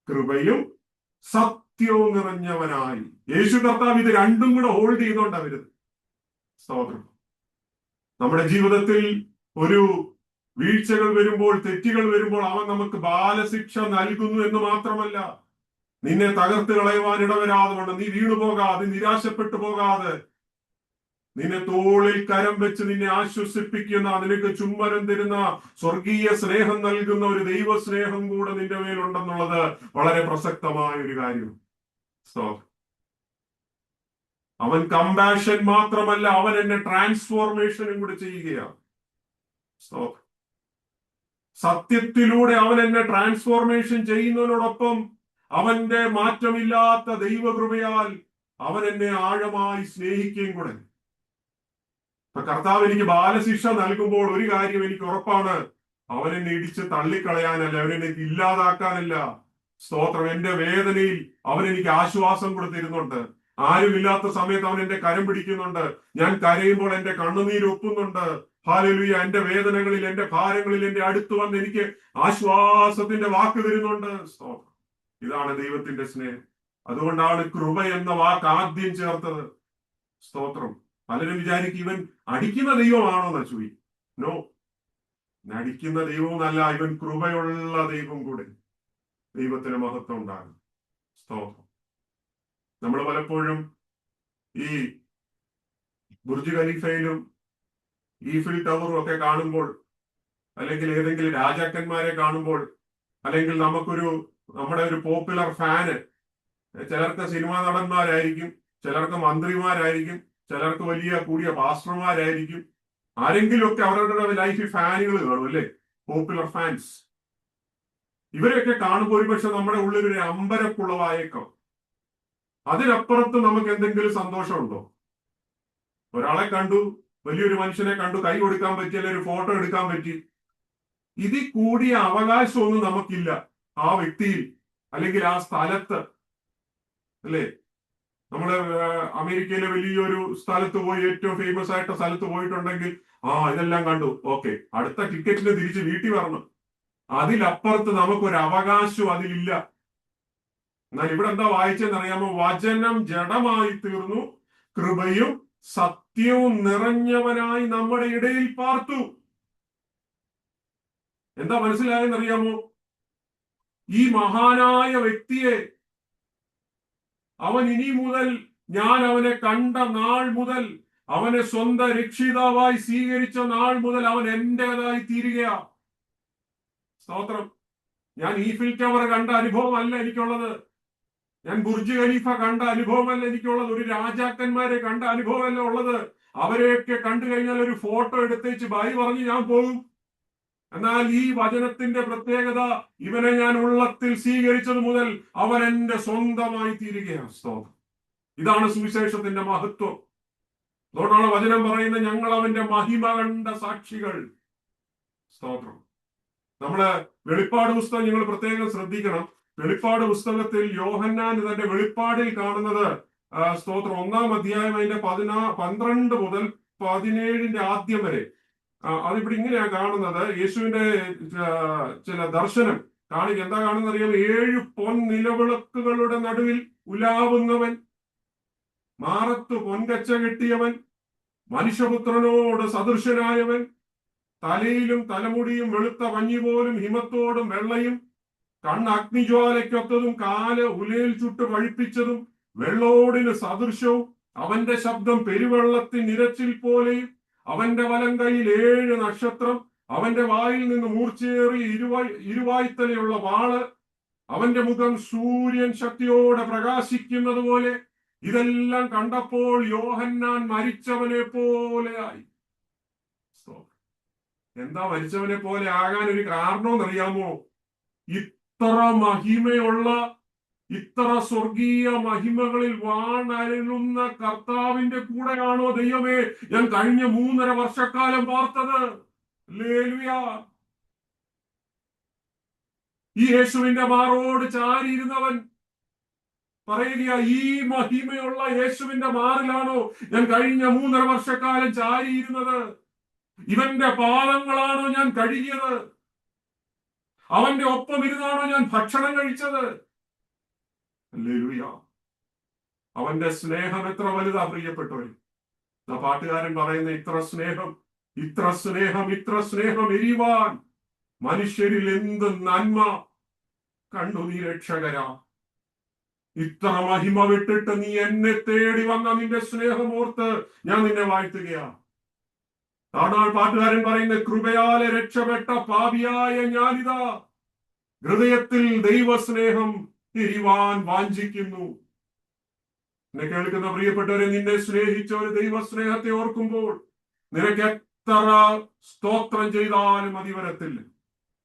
കൃപയും സത്യവും നിറഞ്ഞവനായി. യേശു കർത്താവ് ഇത് രണ്ടും കൂടെ ഹോൾഡ് ചെയ്തോണ്ടാ വരുന്നത്. സ്തോത്രം. നമ്മുടെ ജീവിതത്തിൽ ഒരു വീഴ്ചകൾ വരുമ്പോൾ, തെറ്റുകൾ വരുമ്പോൾ അവൻ നമുക്ക് ബാലശിക്ഷ നൽകുന്നു എന്ന് മാത്രമല്ല, നിന്നെ തകർത്ത് കളയുവാൻ ഇടവരാതെ വേണം. നീ വീണുപോകാതെ, നിരാശപ്പെട്ടു പോകാതെ, നിന്നെ തോളിൽ കരം വെച്ച് നിന്നെ ആശ്വസിപ്പിക്കുന്ന, നിനക്ക് ചുമ്മരം തരുന്ന, സ്വർഗീയ സ്നേഹം നൽകുന്ന ഒരു ദൈവ സ്നേഹം കൂടെ നിന്റെ മേലുണ്ടെന്നുള്ളത് വളരെ പ്രസക്തമായ ഒരു കാര്യം. അവൻ കമ്പാഷൻ മാത്രമല്ല, അവൻ എന്നെ ട്രാൻസ്ഫോർമേഷനും കൂടെ ചെയ്യുകയാണ്. സത്യത്തിലൂടെ അവൻ എന്നെ ട്രാൻസ്ഫോർമേഷൻ ചെയ്യുന്നതിനോടൊപ്പം അവന്റെ മാറ്റമില്ലാത്ത ദൈവകൃപയാൽ അവൻ എന്നെ ആഴമായി സ്നേഹിക്കുകയും കൂടെ. അപ്പൊ കർത്താവ് എനിക്ക് ബാലശിക്ഷ നൽകുമ്പോൾ ഒരു കാര്യം എനിക്ക് ഉറപ്പാണ്, അവൻ എന്നെ ഇടിച്ച് തള്ളിക്കളയാനല്ല, അവനെന്നെ ഇല്ലാതാക്കാനല്ല. സ്തോത്രം. എന്റെ വേദനയിൽ അവൻ എനിക്ക് ആശ്വാസം കൊടുത്തിരുന്നുണ്ട്. ആരുമില്ലാത്ത സമയത്ത് അവൻ എന്റെ കരം പിടിക്കുന്നുണ്ട്. ഞാൻ കരയുമ്പോൾ എന്റെ കണ്ണുനീര് ഒപ്പുന്നുണ്ട്. ഹല്ലേലൂയ. എന്റെ വേദനകളിൽ, എന്റെ ഭാരങ്ങളിൽ എന്റെ അടുത്ത് വന്ന് എനിക്ക് ആശ്വാസത്തിന്റെ വാക്ക് തരുന്നുണ്ട്. സ്തോത്രം. ഇതാണ് ദൈവത്തിന്റെ സ്നേഹം. അതുകൊണ്ടാണ് കൃപ എന്ന വാക്ക് ആദ്യം ചേർത്തത്. സ്തോത്രം. പലരും വിചാരിക്കും ഇവൻ അടിക്കുന്ന ദൈവമാണോ നച്ചുവി. നോ, അടിക്കുന്ന ദൈവവുമല്ല, ഇവൻ കൃപയുള്ള ദൈവം കൂടെ. ദൈവത്തിന് മഹത്വം ഉണ്ടാകും. സ്തോത്രം. നമ്മൾ പലപ്പോഴും ഈ ബുർജ് ഖലീഫയിലും ഈഫിൽ ടവറും ഒക്കെ കാണുമ്പോൾ, അല്ലെങ്കിൽ ഏതെങ്കിലും രാജാക്കന്മാരെ കാണുമ്പോൾ, അല്ലെങ്കിൽ നമ്മുടെ ഒരു പോപ്പുലർ ഫാന്, ചിലർക്ക് സിനിമാ നടന്മാരായിരിക്കും, ചിലർക്ക് മന്ത്രിമാരായിരിക്കും, ചിലർക്ക് വലിയ കൂടിയ പാസ്റ്റർമാരായിരിക്കും, ആരെങ്കിലുമൊക്കെ അവരുടെ ലൈഫിൽ ഫാനുകൾ കാണും, അല്ലേ? Popular fans. ഇവരെയൊക്കെ കാണുമ്പോൾ ഒരുപക്ഷെ നമ്മുടെ ഉള്ളിൽ ഒരു അമ്പരപ്പുളവായേക്കാം. അതിനപ്പുറത്ത് നമുക്ക് എന്തെങ്കിലും സന്തോഷമുണ്ടോ? ഒരാളെ കണ്ടു, വലിയൊരു മനുഷ്യനെ കണ്ടു, കൈ കൊടുക്കാൻ പറ്റി, അല്ലെങ്കിൽ ഒരു ഫോട്ടോ എടുക്കാൻ പറ്റി. ഇതിൽ കൂടിയ അവകാശമൊന്നും നമുക്കില്ല ആ വ്യക്തിയിൽ അല്ലെങ്കിൽ ആ സ്ഥലത്ത്, അല്ലേ? നമ്മള് അമേരിക്കയിലെ വലിയൊരു സ്ഥലത്ത് പോയി, ഏറ്റവും ഫേമസ് ആയിട്ട് സ്ഥലത്ത് പോയിട്ടുണ്ടെങ്കിൽ ഇതെല്ലാം കണ്ടു, ഓക്കെ, അടുത്ത ടിക്കറ്റിന് തിരിച്ച് വീട്ടിൽ വരണം. അതിലപ്പുറത്ത് നമുക്കൊരു അവകാശവും അതിലില്ല. എന്നാൽ ഇവിടെ എന്താ വായിച്ചെന്നറിയാമോ? വചനം ജഡമായി തീർന്നു, കൃപയും സത്യവും നിറഞ്ഞവനായി നമ്മുടെ ഇടയിൽ പാർത്തു. എന്താ മനസ്സിലായെന്നറിയാമോ? ഈ മഹാനായ വ്യക്തിയെ അവൻ ഇനി മുതൽ, ഞാൻ അവനെ കണ്ട നാൾ മുതൽ, അവനെ സ്വന്തം രക്ഷിതാവായി സ്വീകരിച്ച നാൾ മുതൽ അവൻ എന്റേതായി തീരുകയാ. സ്തോത്രം. ഞാൻ ഈഫിൽ ടവർ കണ്ട അനുഭവമല്ല എനിക്കുള്ളത്. ഞാൻ ബുർജ് ഖലീഫ കണ്ട അനുഭവമല്ല എനിക്കുള്ളത്. ഒരു രാജാക്കന്മാരെ കണ്ട അനുഭവമല്ല ഉള്ളത്. അവരെയൊക്കെ കണ്ടു കഴിഞ്ഞാൽ ഒരു ഫോട്ടോ എടുത്തേച്ച് ബൈ പറഞ്ഞ് ഞാൻ പോകും. എന്നാൽ ഈ വചനത്തിന്റെ പ്രത്യേകത, ഇവനെ ഞാൻ ഉള്ളത്തിൽ സ്വീകരിച്ചത് മുതൽ അവൻ എന്റെ സ്വന്തമായി തീരുകയാണ്. സ്തോത്രം. ഇതാണ് സുവിശേഷത്തിന്റെ മഹത്വം. അതുകൊണ്ടാണ് വചനം പറയുന്നത്, ഞങ്ങൾ അവന്റെ മഹിമ കണ്ട സാക്ഷികൾ. സ്തോത്രം. നമ്മള് വെളിപ്പാട് പുസ്തകം നിങ്ങൾ പ്രത്യേകം ശ്രദ്ധിക്കണം. വെളിപ്പാട് പുസ്തകത്തിൽ യോഹന്നാൻ തന്റെ വെളിപ്പാടിൽ കാണുന്നത്, സ്തോത്രം, 1-ാം അധ്യായം അതിന്റെ 12 മുതൽ 17 ആദ്യം വരെ, അതിവിടെ ഇങ്ങനെയാ കാണുന്നത്. യേശുവിന്റെ ചില ദർശനം കാണിക്കുക. എന്താ കാണുന്നത് അറിയാം? 7 പൊൻ നിലവിളക്കുകളുടെ നടുവിൽ ഉലാവുന്നവൻ, മാറത്ത് പൊൻകച്ച കെട്ടിയവൻ, മനുഷ്യപുത്രനോട് സദൃശനായവൻ, തലയിലും തലമുടിയും വെളുത്ത പഞ്ഞി പോലും ഹിമത്തോടും വെള്ളയും, കണ്ണ് അഗ്നിജ്വാലയ്ക്കൊത്തതും, കാല് ഉലയിൽ ചുട്ട് പഴിപ്പിച്ചതും, വെള്ളോടിന് സദൃശവും, അവന്റെ ശബ്ദം പെരുവെള്ളത്തിൻ ഇരച്ചിൽ പോലെയും, അവന്റെ വലം കൈയിൽ 7 നക്ഷത്രം, അവന്റെ വായിൽ നിന്ന് മൂർച്ചയേറിയ ഇരുവായ്ത്തലയുള്ള വാള്, അവന്റെ മുഖം സൂര്യൻ ശക്തിയോടെ പ്രകാശിക്കുന്നത് പോലെ. ഇതെല്ലാം കണ്ടപ്പോൾ യോഹന്നാൻ മരിച്ചവനെ പോലെയായി. എന്താ മരിച്ചവനെ പോലെ ആകാൻ ഒരു കാരണമെന്നറിയാമോ? ഇത്ര മഹിമയുള്ള, ഇത്ര സ്വർഗീയ മഹിമകളിൽ വാണരുളുന്ന കർത്താവിന്റെ കൂടെയാണോ ദൈവമേ ഞാൻ കഴിഞ്ഞ 3.5 വർഷക്കാലം പാർത്തത്? ഹല്ലേലൂയ. ഈ യേശുവിന്റെ മാറോട് ചാരിയിരുന്നവൻ പറയുക, ഈ മഹിമയുള്ള യേശുവിന്റെ മാറിലാണോ ഞാൻ കഴിഞ്ഞ 3.5 വർഷക്കാലം ചാരിയിരുന്നത്? ഇവന്റെ പാദങ്ങളാണോ ഞാൻ കഴുകിയത്? അവന്റെ ഒപ്പം ഇരുന്നാണോ ഞാൻ ഭക്ഷണം കഴിച്ചത്? ഹല്ലേലൂയ. അവന്റെ സ്നേഹം എത്ര വലുതാ പ്രിയപ്പെട്ടവർ. പാട്ടുകാരൻ പറയുന്ന, ഇത്ര സ്നേഹം, ഇത്ര സ്നേഹം, ഇത്ര സ്നേഹം എരിവാൻ മനുഷ്യരിൽ എന്ത് നന്മ കണ്ടു നീ രക്ഷകരാ. ഇത്ര മഹിമ വിട്ടിട്ട് നീ എന്നെ തേടി വന്ന നിന്റെ സ്നേഹമോർത്ത് ഞാൻ നിന്നെ വാഴ്ത്തുകയാണ്. താണാൾ പാട്ടുകാരൻ പറയുന്ന, കൃപയാലെ രക്ഷപ്പെട്ട പാപിയായ ഞാനിതാ ഹൃദയത്തിൽ ദൈവസ്നേഹം തിരിവാൻ വാഞ്ചിക്കുന്നു. എന്നെ കേൾക്കുന്ന പ്രിയപ്പെട്ടവരെ, നിന്നെ സ്നേഹിച്ച ഒരു ദൈവസ്നേഹത്തെ ഓർക്കുമ്പോൾ നിനക്ക് എത്ര സ്തോത്രം ചെയ്താലും മതി വരത്തില്ല.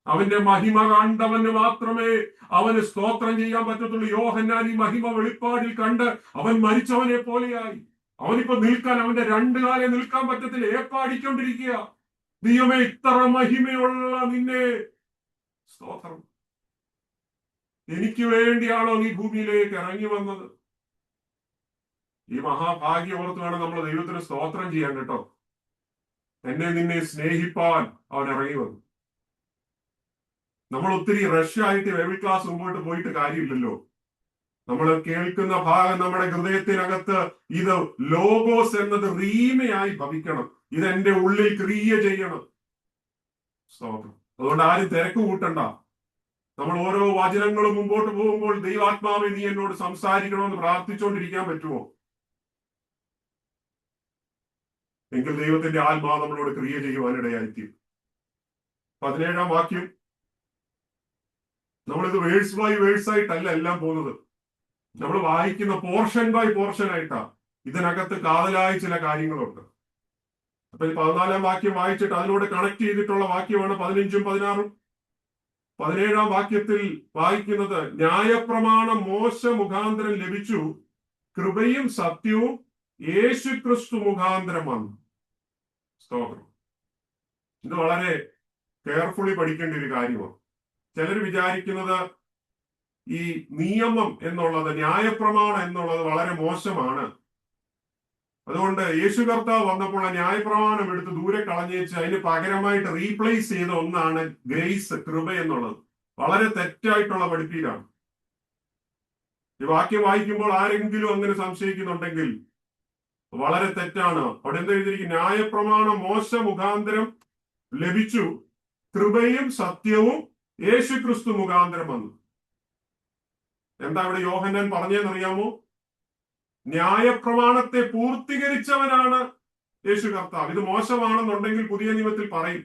അവന്റെ മഹിമ കണ്ടവന് മാത്രമേ അവന് സ്തോത്രം ചെയ്യാൻ പറ്റത്തുള്ളൂ. യോഹന്നാൻ ഈ മഹിമ വെളിപ്പാടിൽ കണ്ട് അവൻ മരിച്ചവനെ പോലെയായി. അവനിപ്പോ നിൽക്കാൻ, അവന്റെ രണ്ടു കാലം നിൽക്കാൻ പറ്റത്തില്ല, ഏപ്പാടിക്കൊണ്ടിരിക്കുക. ദൈവമേ, ഇത്ര മഹിമയുള്ള നിന്നെ സ്തോത്രം. എനിക്ക് വേണ്ടിയാണോ നീ ഭൂമിയിലേക്ക് ഇറങ്ങി വന്നത്? ഈ മഹാഭാഗ്യം ഓർത്ത് വേണം നമ്മൾ ദൈവത്തിന് സ്തോത്രം ചെയ്യാൻ കേട്ടോ. എന്നെ നിന്നെ സ്നേഹിപ്പാൻ അവൻ ഇറങ്ങി വന്നു. നമ്മൾ ഒത്തിരി റഷ്യായിട്ട് ബൈബിൾ ക്ലാസ് മുമ്പോട്ട് പോയിട്ട് കാര്യമില്ലല്ലോ. നമ്മൾ കേൾക്കുന്ന ഭാഗം നമ്മുടെ ഹൃദയത്തിനകത്ത് ഇത് ലോഗോസ് എന്നത് റീമയായി ഭവിക്കണം. ഇത് എന്റെ ഉള്ളിൽ ക്രിയ ചെയ്യണം. സ്തോത്രം. അതുകൊണ്ട് ആരും തിരക്ക് കൂട്ടണ്ട. നമ്മൾ ഓരോ വചനങ്ങളും മുമ്പോട്ട് പോകുമ്പോൾ ദൈവാത്മാവെ നീ എന്നോട് സംസാരിക്കണമെന്ന് പ്രാർത്ഥിച്ചുകൊണ്ടിരിക്കാൻ പറ്റുമോ? എങ്കിൽ ദൈവത്തിന്റെ ആത്മാവ് നമ്മളോട് ക്രിയ ചെയ്യുവാനിടയായിത്തീരും. 17-ാം വാക്യം. നമ്മളിത് വേഴ്സ് ബൈ വേഴ്സ് ആയിട്ടല്ല എല്ലാം പോകുന്നത്. നമ്മൾ വായിക്കുന്ന പോർഷൻ ബൈ പോർഷൻ ആയിട്ടാ. ഇതിനകത്ത് കാതലായ ചില കാര്യങ്ങളുണ്ട്. അപ്പൊ ഈ 14-ാം വാക്യം വായിച്ചിട്ട് അതിനോട് കണക്ട് ചെയ്തിട്ടുള്ള വാക്യമാണ് 15-ഉം 16-ഉം. 17-ാം വാക്യത്തിൽ വായിക്കുന്നത്, ന്യായപ്രമാണം മോശ മുഖാന്തരം ലഭിച്ചു, കൃപയും സത്യവും യേശുക്രിസ്തു മുഖാന്തരം വന്നു. സ്തോത്രം. ഇത് വളരെ കെയർഫുള്ളി പഠിക്കേണ്ട ഒരു കാര്യമാണ്. ചിലർ വിചാരിക്കുന്നത് ഈ നിയമം എന്നുള്ളത്, ന്യായപ്രമാണം എന്നുള്ളത് വളരെ മോശമാണ്. അതുകൊണ്ട് യേശു കർത്താവ് വന്നപ്പോൾ ന്യായപ്രമാണം എടുത്ത് ദൂരെ കളഞ്ഞേച്ച് അതിന് പകരമായിട്ട് റീപ്ലേസ് ചെയ്ത ഒന്നാണ് ഗ്രേസ്, കൃപ എന്നുള്ളത്. വളരെ തെറ്റായിട്ടുള്ള പഠിപ്പീരാണ്. ഈ വാക്യം വായിക്കുമ്പോൾ ആരെങ്കിലും അങ്ങനെ സംശയിക്കുന്നുണ്ടെങ്കിൽ വളരെ തെറ്റാണ്. അവിടെ എന്താ എഴുതിയിരിക്കും? ന്യായപ്രമാണം മോശ മുഖാന്തരം ലഭിച്ചു, കൃപയും സത്യവും യേശുക്രിസ്തു മുഖാന്തരം വന്നു. എന്താ ഇവിടെ യോഹന്നാൻ പറഞ്ഞതെന്നറിയാമോ? ന്യായപ്രമാണത്തെ പൂർത്തീകരിച്ചവനാണ് യേശു കർത്താവ്. ഇത് മോശമാണെന്നുണ്ടെങ്കിൽ പുതിയ നിയമത്തിൽ പറയും.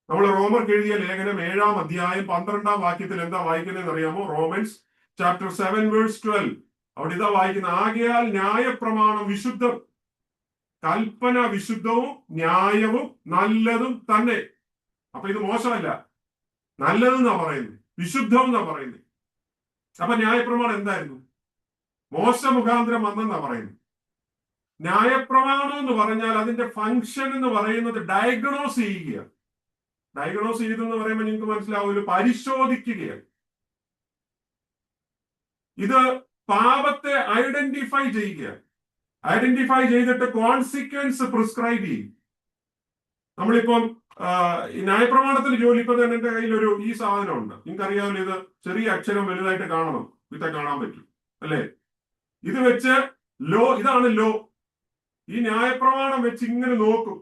നമ്മൾ റോമർക്ക് എഴുതിയ ലേഖനം 7-ാം അധ്യായം 12-ാം വാക്യത്തിൽ എന്താ വായിക്കുന്നതെന്ന് അറിയാമോ? Romans chapter 7 verse 12. അവിടെ ഇതാ വായിക്കുന്നത്, ആകയാൽ ന്യായപ്രമാണം വിശുദ്ധം, കൽപ്പന വിശുദ്ധവും ന്യായവും നല്ലതും തന്നെ. അപ്പൊ ഇത് മോശമല്ല, നല്ലതെന്നാ പറയുന്നത്, വിശുദ്ധം എന്നാ പറയുന്നത്. അപ്പൊ ന്യായപ്രമാണം എന്തായിരുന്നു? മോശ മുഖാന്തരം വന്നെന്നാ പറയുന്നത്. ന്യായപ്രമാണം എന്ന് പറഞ്ഞാൽ അതിന്റെ ഫങ്ഷൻ എന്ന് പറയുന്നത് ഡയഗ്നോസ് ചെയ്യുക. ഡയഗ്നോസ് ചെയ്തെന്ന് പറയുമ്പോൾ നിങ്ങൾക്ക് മനസ്സിലാവുമല്ലോ, പരിശോധിക്കുകയാണ്. ഇത് പാപത്തെ ഐഡന്റിഫൈ ചെയ്യുക. ഐഡന്റിഫൈ ചെയ്തിട്ട് കോൺസിക്വൻസ് പ്രിസ്ക്രൈബ് ചെയ്യും. നമ്മളിപ്പം ന്യായപ്രമാണത്തിന് ജോലി, ഇപ്പൊ തന്നെ എന്റെ കയ്യിൽ ഈ സാധനം ഉണ്ട്. നിങ്ങൾക്കറിയാമല്ലോ, ഇത് ചെറിയ അക്ഷരം വലുതായിട്ട് കാണണം, ഇതൊക്കെ കാണാൻ പറ്റും അല്ലെ? ഇത് വെച്ച് ലോ, ഇതാണ് ലോ. ഈ ന്യായപ്രമാണം വെച്ച് ഇങ്ങനെ നോക്കും.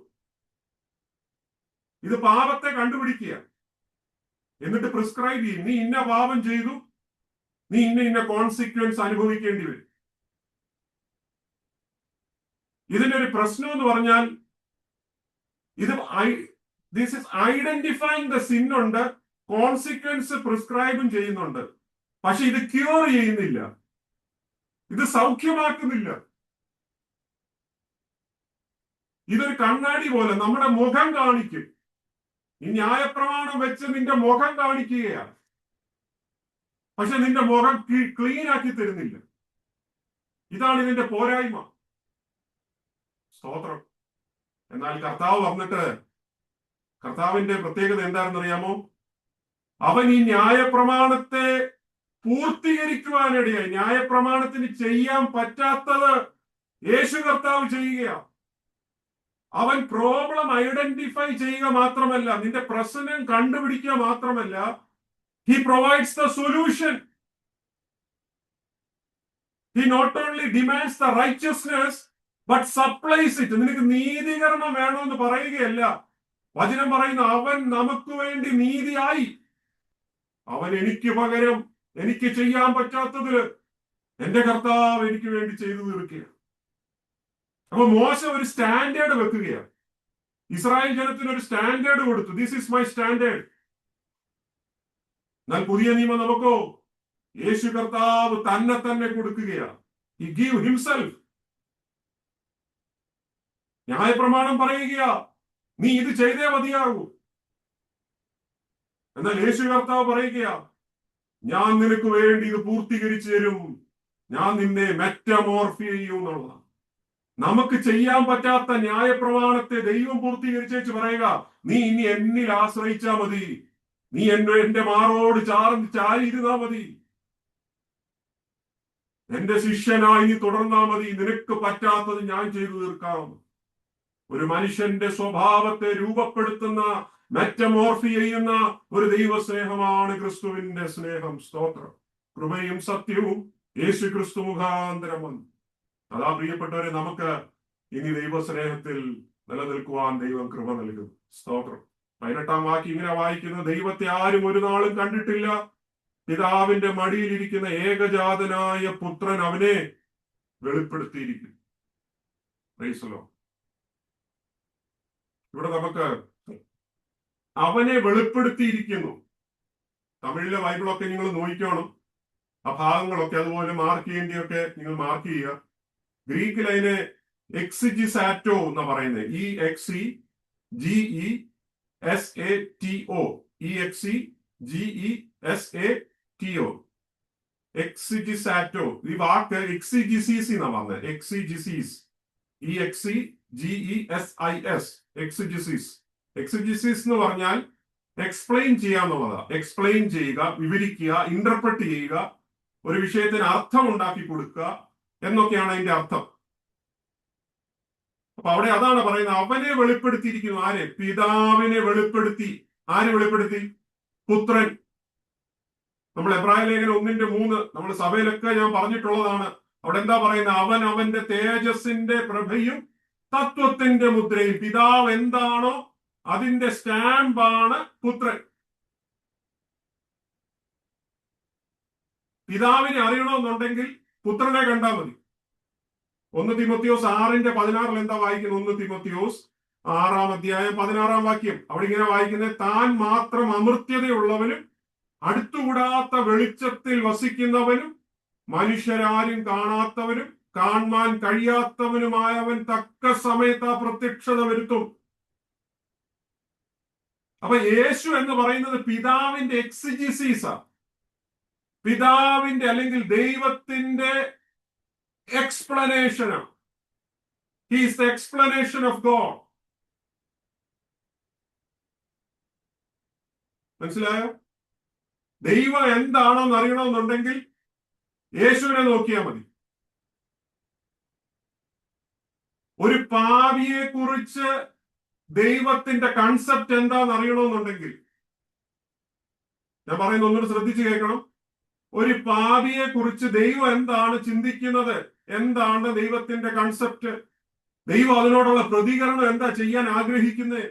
ഇത് പാപത്തെ കണ്ടുപിടിക്കുക, എന്നിട്ട് പ്രിസ്ക്രൈബ് ചെയ്യും. നീ ഇന്ന പാപം ചെയ്തു, നീ ഇന്ന കോൺസിക്വൻസ് അനുഭവിക്കേണ്ടി വരും. ഇതിന്റെ ഒരു പ്രശ്നം എന്ന് പറഞ്ഞാൽ ഇത് this is identifying the sin ഉണ്ട്, കോൺസിക്വൻസ് പ്രിസ്ക്രൈബും ചെയ്യുന്നുണ്ട്. പക്ഷെ ഇത് ക്യൂർ ചെയ്യുന്നില്ല, ഇത് സൗഖ്യമാക്കുന്നില്ല. ഇതൊരു കണ്ണാടി പോലെ നമ്മുടെ മുഖം കാണിക്കും. ഈ ന്യായപ്രമാണം വെച്ച് നിന്റെ മുഖം കാണിക്കുകയാണ്, പക്ഷെ നിന്റെ മുഖം ക്ലീൻ ആക്കി തരുന്നില്ല. ഇതാണ് ഇതിന്റെ പോരായ്മ. സ്തോത്രം. എന്നാൽ കർത്താവ് വന്നിട്ട്, കർത്താവിന്റെ പ്രത്യേകത എന്താണെന്ന് അറിയാമോ? അവൻ ഈ ന്യായപ്രമാണത്തെ പൂർത്തീകരിക്കുവാനിടയായി. ന്യായപ്രമാണത്തിന് ചെയ്യാൻ പറ്റാത്തത് യേശു കർത്താവ് ചെയ്യുകയാണ്. അവൻ പ്രോബ്ലം ഐഡന്റിഫൈ ചെയ്യുക മാത്രമല്ല, നിന്റെ പ്രശ്നം കണ്ടുപിടിക്കുക മാത്രമല്ല, he provides the solution. He not only demands the righteousness but supplies it. നിനക്ക് നീതീകരണം വേണമെന്ന് പറയുകയല്ല. വചനം പറയുന്ന, അവൻ നമുക്ക് വേണ്ടി നീതിയായി. അവൻ എനിക്ക് പകരം, എനിക്ക് ചെയ്യാൻ പറ്റാത്തതില് എന്റെ കർത്താവ് എനിക്ക് വേണ്ടി ചെയ്തു തീർക്കുകയാണ്. അപ്പൊ മോശ ഒരു സ്റ്റാൻഡേർഡ് വെക്കുകയാണ്. ഇസ്രായേൽ ജനത്തിന് ഒരു സ്റ്റാൻഡേർഡ് കൊടുത്തു. This is my standard. എന്നാൽ പുതിയ നിയമം നമുക്കോ യേശു കർത്താവ് തന്നെ തന്നെ കൊടുക്കുകയാണ്. He give himself. ന്യായപ്രമാണം പറയുകയാ, നീ ഇത് ചെയ്തേ മതിയാകൂ. എന്നാൽ യേശു കർത്താവ് പറയുകയാ, ഞാൻ നിനക്ക് വേണ്ടി ഇത് പൂർത്തീകരിച്ചു തരും, ഞാൻ നിന്നെ മെറ്റമോർഫ് ചെയ്യും എന്നുള്ളതാണ്. നമുക്ക് ചെയ്യാൻ പറ്റാത്ത ന്യായപ്രമാണത്തെ ദൈവം പൂർത്തീകരിച്ചു പറയുക, നീ ഇനി എന്നിൽ ആശ്രയിച്ചാ മതി, നീ എന്റെ മാറോട് ചാരിയിരുന്നാ മതി, എന്റെ ശിഷ്യനായി നീ തുടർന്നാ മതി, നിനക്ക് പറ്റാത്തത് ഞാൻ ചെയ്തു തീർക്കാം. ഒരു മനുഷ്യന്റെ സ്വഭാവത്തെ രൂപപ്പെടുത്തുന്ന, മെറ്റമോർഫി ചെയ്യുന്ന ഒരു ദൈവസ്നേഹമാണ് ക്രിസ്തുവിന്റെ സ്നേഹം. സ്തോത്രം. കൃപയും സത്യവും യേശു ക്രിസ്തു മുഖാന്തരം വന്നു. അതാ പ്രിയപ്പെട്ടവരെ, നമുക്ക് ഇനി ദൈവസ്നേഹത്തിൽ നിലനിൽക്കുവാൻ ദൈവം കൃപ നൽകും. സ്തോത്രം. 18-ാം വാക്യം ഇങ്ങനെ വായിക്കുന്നത്, ദൈവത്തെ ആരും ഒരു നാളും കണ്ടിട്ടില്ല, പിതാവിന്റെ മടിയിലിരിക്കുന്ന ഏകജാതനായ പുത്രൻ അവനെ വെളിപ്പെടുത്തിയിരിക്കുന്നു. Praise the Lord. ഇവിടെ നമുക്ക് അവനെ വെളിപ്പെടുത്തിയിരിക്കുന്നു. തമിഴിലെ ബൈബിളൊക്കെ നിങ്ങൾ നോക്കിക്കോണം. ആ ഭാഗങ്ങളൊക്കെ അതുപോലെ മാർക്ക് ചെയ്യേണ്ടിയൊക്കെ നിങ്ങൾ മാർക്ക് ചെയ്യുക. ഗ്രീക്കിൽ അതിനെ എക്സിജിസാറ്റോ എന്നാ പറയുന്നത്. EXEGESATO. EXEGESATO. എക്സിജിസാറ്റോ. ഈ വാക്ക് എക്സിജിസീസ് എന്നാ പറഞ്ഞത്. എക്സിജിസീസ്. EXEGESIS. എക്സിജിസീസ്. എക്സിജിസീസ് എന്ന് പറഞ്ഞാൽ എക്സ്പ്ലെയിൻ ചെയ്യാന്നുള്ളതാ. എക്സ്പ്ലെയിൻ ചെയ്യുക, വിവരിക്കുക, ഇന്റർപ്രറ്റ് ചെയ്യുക, ഒരു വിഷയത്തിന് അർത്ഥം ഉണ്ടാക്കി കൊടുക്കുക എന്നൊക്കെയാണ് അതിന്റെ അർത്ഥം. അപ്പൊ അവിടെ അതാണ് പറയുന്നത്, അവനെ വെളിപ്പെടുത്തിയിരിക്കുന്നു. ആരെ? പിതാവിനെ വെളിപ്പെടുത്തി. ആരെ വെളിപ്പെടുത്തി? പുത്രൻ. നമ്മൾ എബ്രായ ലേഖനം 1:3 നമ്മൾ സഭയിലൊക്കെ ഞാൻ പറഞ്ഞിട്ടുള്ളതാണ്. അവിടെ എന്താ പറയുന്നത്? അവൻ അവന്റെ തേജസ്സിന്റെ പ്രഭയും തത്വത്തിന്റെ മുദ്രയും. പിതാവ് എന്താണോ അതിന്റെ സ്റ്റാമ്പാണ് പുത്രൻ. പിതാവിനെ അറിയണമെന്നുണ്ടെങ്കിൽ പുത്രനെ കണ്ടാൽ മതി. 1 തിമോത്തിയോസ് 6:16 എന്താ വായിക്കുന്നത്? 1 തിമോത്തിയോസ് 6-ാം വാക്യം. അവിടെ ഇങ്ങനെ വായിക്കുന്നത്, താൻ മാത്രം അമർത്യതയുള്ളവനും അടുത്തുകൂടാത്ത വെളിച്ചത്തിൽ വസിക്കുന്നവനും മനുഷ്യരാരും കാണാത്തവനും കാണാൻ കഴിയാത്തവനുമായവൻ തക്ക സമയത്ത് ആ പ്രത്യക്ഷത വരുത്തും. അപ്പൊ യേശു എന്ന് പറയുന്നത് പിതാവിന്റെ എക്സിജിസീസാ. പിതാവിന്റെ അല്ലെങ്കിൽ ദൈവത്തിന്റെ എക്സ്പ്ലനേഷനാണ്. He is the explanation of God. മനസ്സിലായോ? ദൈവം എന്താണെന്ന് അറിയണമെന്നുണ്ടെങ്കിൽ യേശുവിനെ നോക്കിയാൽ മതി. ഒരു പാപിയെ കുറിച്ച് ദൈവത്തിന്റെ കൺസെപ്റ്റ് എന്താണെന്ന് അറിയണമെന്നുണ്ടെങ്കിൽ, ഞാൻ പറയുന്നത് ഒന്നുകൂടി ശ്രദ്ധിച്ചു കേൾക്കണം. ഒരു പാപിയെ കുറിച്ച് ദൈവം എന്താണ് ചിന്തിക്കുന്നത്, എന്താണ് ദൈവത്തിന്റെ കൺസെപ്റ്റ്, ദൈവം അതിനോടുള്ള പ്രതികരണം എന്താ ചെയ്യാൻ ആഗ്രഹിക്കുന്നത്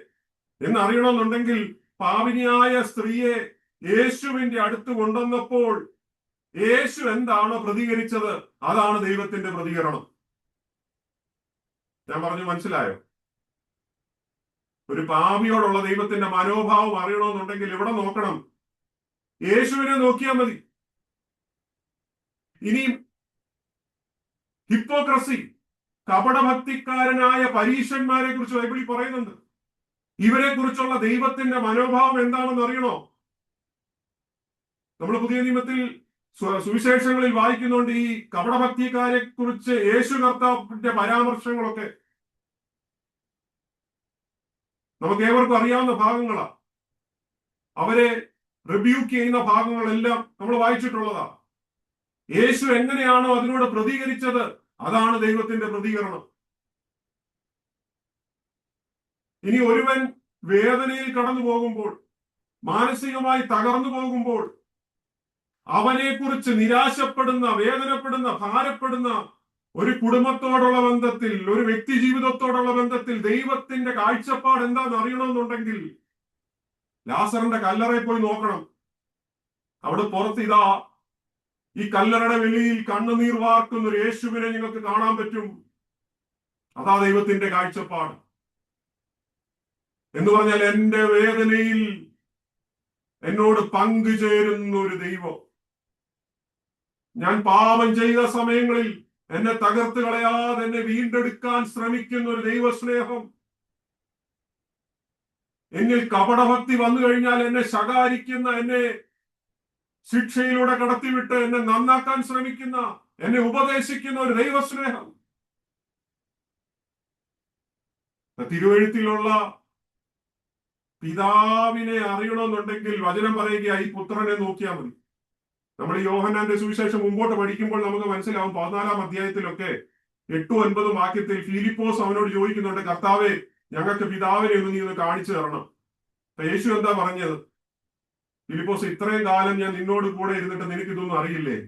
എന്ന് അറിയണമെന്നുണ്ടെങ്കിൽ, പാപിനിയായ സ്ത്രീയെ യേശുവിന്റെ അടുത്ത് കൊണ്ടുവന്നപ്പോൾ യേശു എന്താണോ പ്രതികരിച്ചത്, അതാണ് ദൈവത്തിന്റെ പ്രതികരണം. ഞാൻ പറഞ്ഞു, മനസ്സിലായോ? ഒരു പാപിയോടുള്ള ദൈവത്തിന്റെ മനോഭാവം അറിയണമെന്നുണ്ടെങ്കിൽ ഇവിടെ നോക്കണം, യേശുവിനെ നോക്കിയാൽ മതി. ഇനിയും ഹിപ്പോക്രസി, കപടഭക്തിക്കാരനായ പരീശന്മാരെ കുറിച്ച് ബൈബിളിൽ പറയുന്നുണ്ട്. ഇവരെ കുറിച്ചുള്ള ദൈവത്തിന്റെ മനോഭാവം എന്താണെന്ന് അറിയണോ? നമ്മൾ പുതിയ നിയമത്തിൽ സുവിശേഷങ്ങളിൽ വായിക്കുന്നുണ്ട് ഈ കപടഭക്തിക്കാരെ കുറിച്ച് യേശു കർത്താവിന്റെ പരാമർശങ്ങളൊക്കെ നമുക്ക് ഏവർക്കും അറിയാവുന്ന ഭാഗങ്ങളാ. അവരെ റിബ്യൂക്ക് ചെയ്യുന്ന ഭാഗങ്ങളെല്ലാം നമ്മൾ വായിച്ചിട്ടുള്ളതാ. യേശു എങ്ങനെയാണോ അതിനോട് പ്രതികരിച്ചത്, അതാണ് ദൈവത്തിന്റെ പ്രതികരണം. ഇനി ഒരുവൻ വേദനയിൽ കടന്നു പോകുമ്പോൾ, മാനസികമായി തകർന്നു പോകുമ്പോൾ, അവനെ കുറിച്ച് നിരാശപ്പെടുന്ന, വേദനപ്പെടുന്ന, ഭാരപ്പെടുന്ന ഒരു കുടുംബത്തോടുള്ള ബന്ധത്തിൽ, ഒരു വ്യക്തി ജീവിതത്തോടുള്ള ബന്ധത്തിൽ ദൈവത്തിന്റെ കാഴ്ചപ്പാട് എന്താണെന്ന് അറിയണമെന്നുണ്ടെങ്കിൽ ലാസറിന്റെ കല്ലറയിൽ പോയി നോക്കണം. അവിടെ പുറത്ത് ഇതാ ഈ കല്ലറയുടെ വെളിയിൽ കണ്ണുനീർ വാർക്കുന്ന ഒരു യേശുവിനെ നിങ്ങൾക്ക് കാണാൻ പറ്റും. അതാ ദൈവത്തിന്റെ കാഴ്ചപ്പാട്. എന്ന് പറഞ്ഞാൽ എന്റെ വേദനയിൽ എന്നോട് പങ്കുചേരുന്ന ഒരു ദൈവം. ഞാൻ പാപം ചെയ്ത സമയങ്ങളിൽ എന്നെ തകർത്ത് കളയാതെ എന്നെ വീണ്ടെടുക്കാൻ ശ്രമിക്കുന്ന ഒരു ദൈവസ്നേഹം. എന്നിൽ കപടഭക്തി വന്നു കഴിഞ്ഞാൽ എന്നെ ശകാരിക്കുന്ന, എന്നെ ശിക്ഷയിലൂടെ കടത്തിവിട്ട് എന്നെ നന്നാക്കാൻ ശ്രമിക്കുന്ന, എന്നെ ഉപദേശിക്കുന്ന ഒരു ദൈവസ്നേഹം. തിരുവെഴുത്തിലുള്ള പിതാവിനെ അറിയണമെന്നുണ്ടെങ്കിൽ വചനം പറയുക ഈ പുത്രനെ നോക്കിയാൽ മതി. നമ്മൾ യോഹന്നാന്റെ സുവിശേഷം മുമ്പോട്ട് പഠിക്കുമ്പോൾ നമുക്ക് മനസ്സിലാവും 14-ാം അധ്യായത്തിലൊക്കെ 8-9 വാക്യത്തിൽ ഫിലിപ്പോസ് അവനോട് ചോദിക്കുന്നുണ്ട്, കർത്താവേ, ഞങ്ങൾക്ക് പിതാവിനെ ഒന്ന് നീ ഒന്ന് കാണിച്ചു തരണം. യേശു എന്താ പറഞ്ഞത്? ഫിലിപ്പോസ്, ഇത്രയും കാലം ഞാൻ നിന്നോട് കൂടെ ഇരുന്നിട്ട് നിനക്ക് ഇതൊന്നും അറിയില്ലേ?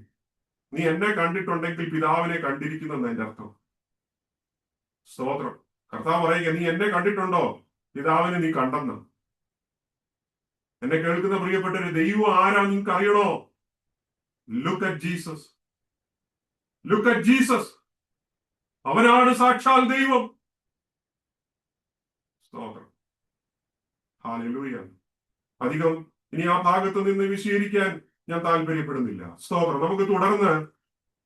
നീ എന്നെ കണ്ടിട്ടുണ്ടെങ്കിൽ പിതാവിനെ കണ്ടിരിക്കുന്നെന്ന് എന്റെ അർത്ഥം. സ്തോത്രം. കർത്താവ് പറയുക, നീ എന്നെ കണ്ടിട്ടുണ്ടോ? പിതാവിനെ നീ കണ്ടെന്ന്. എന്നെ കേൾക്കുന്ന പ്രിയപ്പെട്ട ഒരു ദൈവം ആരാ നിങ്ങൾക്ക് അറിയണോ? Look at Jesus. Look at Jesus. അവനാണ് സാക്ഷാൽ ദൈവം. സ്തോത്രം. ഹല്ലേലൂയ. അധികം ഇനി ആ ഭാഗത്ത് നിന്ന് വിശദീകരിക്കാൻ ഞാൻ താല്പര്യപ്പെടുന്നില്ല. സ്തോത്രം. നമുക്ക് തുടർന്ന്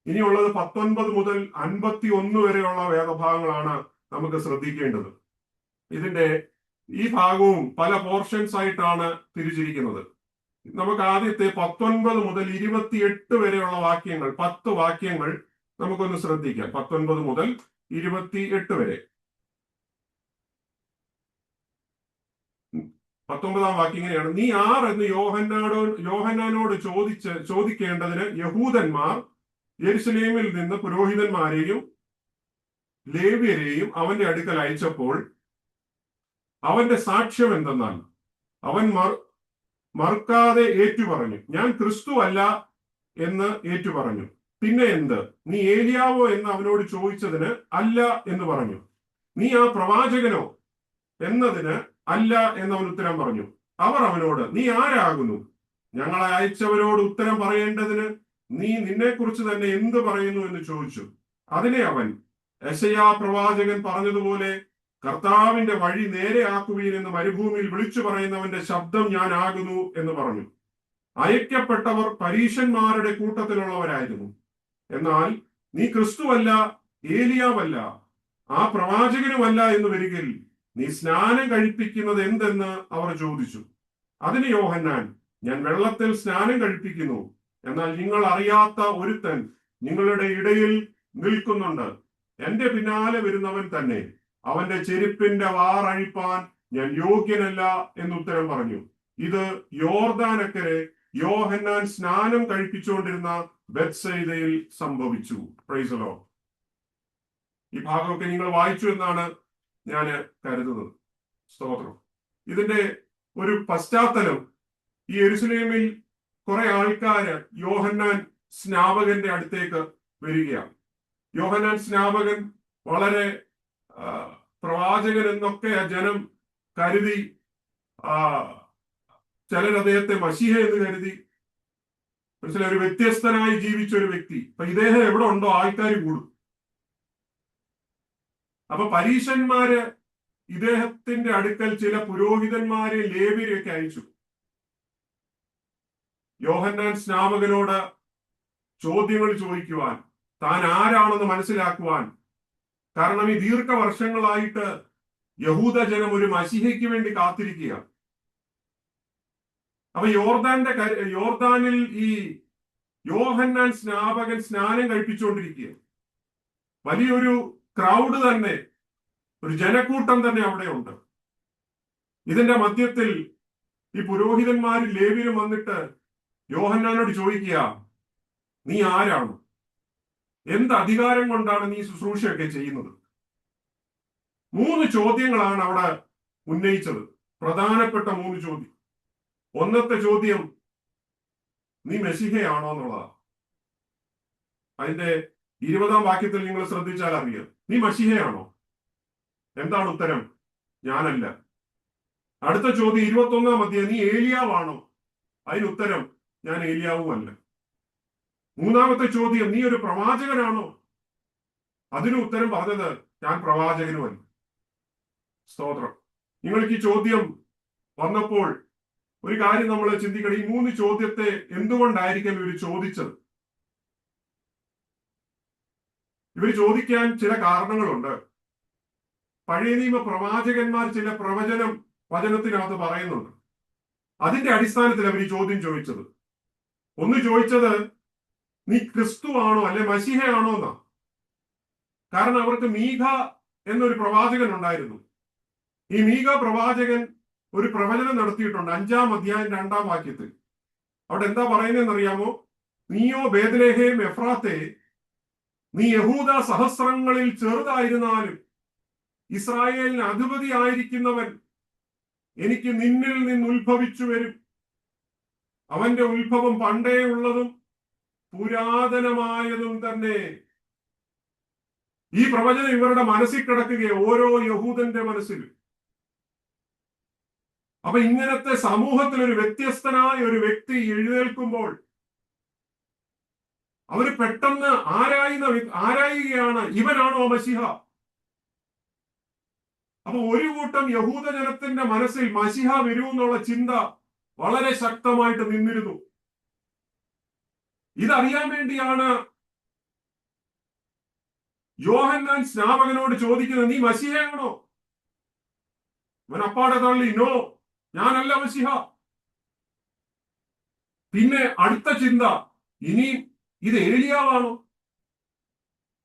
ഇനിയുള്ളത് 19 മുതൽ 51 വരെയുള്ള വേദഭാഗങ്ങളാണ് നമുക്ക് ശ്രദ്ധിക്കേണ്ടത്. ഇതിന്റെ ഈ ഭാഗവും പല പോർഷൻസ് ആയിട്ടാണ് തിരിച്ചിരിക്കുന്നത്. നമുക്ക് ആദ്യത്തെ 19 മുതൽ 28 വരെയുള്ള വാക്യങ്ങൾ, 10 വാക്യങ്ങൾ നമുക്കൊന്ന് ശ്രദ്ധിക്കാം. 19 മുതൽ 28 വരെ. 19-ാം വാക്യം ഇങ്ങനെയാണ്: നീ ആർ എന്ന് യോഹന്നാനോട് ചോദിക്കേണ്ടതിന് യഹൂദന്മാർ യെരുശലേമിൽ നിന്ന് പുരോഹിതന്മാരെയും ലേവ്യരെയും അവന്റെ അടുക്കൽ അയച്ചപ്പോൾ അവന്റെ സാക്ഷ്യം എന്തെന്നാൽ അവൻ മറുക്കാതെ ഏറ്റുപറഞ്ഞു, ഞാൻ ക്രിസ്തു അല്ല എന്ന് ഏറ്റുപറഞ്ഞു. പിന്നെ എന്ത്? നീ ഏലിയാവോ എന്ന് അവനോട് ചോദിച്ചതിന് അല്ല എന്ന് പറഞ്ഞു. നീ ആ പ്രവാചകനോ എന്നതിന് അല്ല എന്നവൻ ഉത്തരം പറഞ്ഞു. അവർ അവനോട്, നീ ആരാകുന്നു? ഞങ്ങളെ അയച്ചവരോട് ഉത്തരം പറയേണ്ടതിന് നീ നിന്നെക്കുറിച്ച് തന്നെ എന്ത് പറയുന്നു എന്ന് ചോദിച്ചു. അതിനെ അവൻ, യെശയ്യാ പ്രവാചകൻ പറഞ്ഞതുപോലെ കർത്താവിന്റെ വഴി നേരെയാക്കുവീൻ എന്ന് മരുഭൂമിയിൽ വിളിച്ചു പറയുന്നവന്റെ ശബ്ദം ഞാൻ ആകുന്നു എന്ന് പറഞ്ഞു. അയക്കപ്പെട്ടവർ പരീശന്മാരുടെ കൂട്ടത്തിലുള്ളവരായിരുന്നു. എന്നാൽ നീ ക്രിസ്തുവല്ല, ഏലിയാവല്ല, ആ പ്രവാചകനുമല്ല എന്ന് വരികിൽ നീ സ്നാനം കഴിപ്പിക്കുന്നത് എന്തെന്ന് അവർ ചോദിച്ചു. അതിന് യോഹന്നാൻ, ഞാൻ വെള്ളത്തിൽ സ്നാനം കഴിപ്പിക്കുന്നു, എന്നാൽ നിങ്ങൾ അറിയാത്ത ഒരുത്തൻ നിങ്ങളുടെ ഇടയിൽ നിൽക്കുന്നുണ്ട്, എന്റെ പിന്നാലെ വരുന്നവൻ തന്നെ, അവന്റെ ചെരുപ്പിന്റെ വാറഴിപ്പാൻ ഞാൻ യോഗ്യനല്ല എന്നുത്തരം പറഞ്ഞു. ഇത് യോർദാനക്കരെ യോഹന്നാൻ സ്നാനം കഴിപ്പിച്ചുകൊണ്ടിരുന്ന ബെത്സയിദയിൽ സംഭവിച്ചു. Price the Lord. ഈ ഭാഗമൊക്കെ നിങ്ങൾ വായിച്ചു എന്നാണ് ഞാൻ കരുതുന്നത്. സ്തോത്രം. ഇതിന്റെ ഒരു പശ്ചാത്തലം, ഈ യെരുശലേമിൽ കുറെ ആൾക്കാര് യോഹന്നാൻ സ്നാപകന്റെ അടുത്തേക്ക് വരികയാണ്. യോഹന്നാൻ സ്നാപകൻ വളരെ പ്രവാചകൻ എന്നൊക്കെ ജനം കരുതി. ചിലർ അദ്ദേഹത്തെ മശീഹ എന്ന് കരുതി. ഒരു വ്യത്യസ്തനായി ജീവിച്ച ഒരു വ്യക്തി. അപ്പൊ ഇദ്ദേഹം എവിടെ ഉണ്ടോ ആൾക്കാർ കൂടും. അപ്പൊ പരീശന്മാര് ഇദ്ദേഹത്തിന്റെ അടുക്കൽ ചില പുരോഹിതന്മാരെ ലേവ്യരെയൊക്കെ അയച്ചു. യോഹന്നാൻ സ്നാപകനോട് ചോദ്യങ്ങൾ ചോദിക്കുവാൻ, താൻ ആരാണെന്ന് മനസ്സിലാക്കുവാൻ. കാരണം ഈ ദീർഘവർഷങ്ങളായിട്ട് യഹൂദജനം ഒരു മശീഹയ്ക്ക് വേണ്ടി കാത്തിരിക്കുക. അപ്പൊ യോർദാനിൽ ഈ യോഹന്നാൻ സ്നാപകൻ സ്നാനം കഴിപ്പിച്ചുകൊണ്ടിരിക്കുക. വലിയൊരു ക്രൗഡ് തന്നെ, ഒരു ജനക്കൂട്ടം തന്നെ അവിടെ ഉണ്ട്. ഇതിന്റെ മധ്യത്തിൽ ഈ പുരോഹിതന്മാരും ലേവ്യരും വന്നിട്ട് യോഹന്നാനോട് ചോദിക്കുക, നീ ആരാണ്? എന്ത് അധികാരം കൊണ്ടാണ് നീ ശുശ്രൂഷയൊക്കെ ചെയ്യുന്നത്? 3 ചോദ്യങ്ങളാണ് അവിടെ ഉന്നയിച്ചത്. പ്രധാനപ്പെട്ട 3 ചോദ്യം. ഒന്നത്തെ ചോദ്യം, നീ മെശിഹയാണോ എന്നുള്ളതാണ്. അതിന്റെ 20-ാം വാക്യത്തിൽ നിങ്ങൾ ശ്രദ്ധിച്ചാൽ അറിയാം. നീ മശീഹയാണോ? എന്താണ് ഉത്തരം? ഞാനല്ല. അടുത്ത ചോദ്യം 21-ാം അധ്യായം, നീ ഏലിയാവാണോ? അതിന് ഉത്തരം, ഞാൻ ഏലിയാവും അല്ല. മൂന്നാമത്തെ ചോദ്യം, നീ ഒരു പ്രവാചകനാണോ? അതിന് ഉത്തരം പറഞ്ഞത്, ഞാൻ പ്രവാചകനുമല്ല. സ്തോത്രം. നിങ്ങൾക്ക് ഈ ചോദ്യം വന്നപ്പോൾ ഒരു കാര്യം നമ്മൾ ചിന്തിക്കണം, ഈ 3 ചോദ്യത്തെ എന്തുകൊണ്ടായിരിക്കും ഇവർ ചോദിച്ചത്? ഇവർ ചോദിക്കാൻ ചില കാരണങ്ങളുണ്ട്. പഴയ നിയമ പ്രവാചകന്മാർ ചില വചനത്തിനകത്ത് പറയുന്നുണ്ട്. അതിന്റെ അടിസ്ഥാനത്തിൽ അവർ ഈ ചോദ്യം ചോദിച്ചത്. ഒന്ന് ചോദിച്ചത്, നീ ക്രിസ്തു ആണോ അല്ലെ മശീഹയാണോ എന്നാ. കാരണം അവർക്ക് മീഖ എന്നൊരു പ്രവാചകൻ ഉണ്ടായിരുന്നു. ഈ മീഖ പ്രവാചകൻ ഒരു പ്രവചനം നടത്തിയിട്ടുണ്ട് 5-ാം അധ്യായം 2-ാം വാക്യത്തിൽ. അവിടെ എന്താ പറയുന്നതെന്ന് അറിയാമോ? നീയോ ബേത്ലഹേം എഫ്രാത്തെ, നീ യഹൂദ സഹസ്രങ്ങളിൽ ചെറുതായിരുന്നാലും ഇസ്രായേലിന് അധിപതി ആയിരിക്കുന്നവൻ എനിക്ക് നിന്നിൽ നിന്ന് ഉത്ഭവിച്ചു വരും. അവന്റെ ഉത്ഭവം പണ്ടേ ഉള്ളതും പുരാതനമായതും തന്നെ. ഈ പ്രവചനം ഇവരുടെ മനസ്സിൽ കിടക്കുകയെ, ഓരോ യഹൂദന്റെ മനസ്സിലും. അപ്പൊ ഇങ്ങനത്തെ സമൂഹത്തിൽ ഒരു വ്യത്യസ്തനായ ഒരു വ്യക്തി എഴുന്നേൽക്കുമ്പോൾ അവര് പെട്ടെന്ന് ആരായുകയാണ്, ഇവനാണോ മശിഹ? അപ്പൊ ഒരു കൂട്ടം യഹൂദ ജനത്തിന്റെ മനസ്സിൽ മശിഹ വരൂ എന്നുള്ള ചിന്ത വളരെ ശക്തമായിട്ട് നിന്നിരുന്നു. ഇതറിയാൻ വേണ്ടിയാണ് യോഹന്നാൻ സ്നാപകനോട് ചോദിക്കുന്നത്, നീ മശിഹയാണോ? അവൻ അപ്പാടെ തള്ളി, നോ, ഞാനല്ല മശിഹ. പിന്നെ അടുത്ത ചിന്ത, ഇനി ഇത് ഏലിയാവാണോ?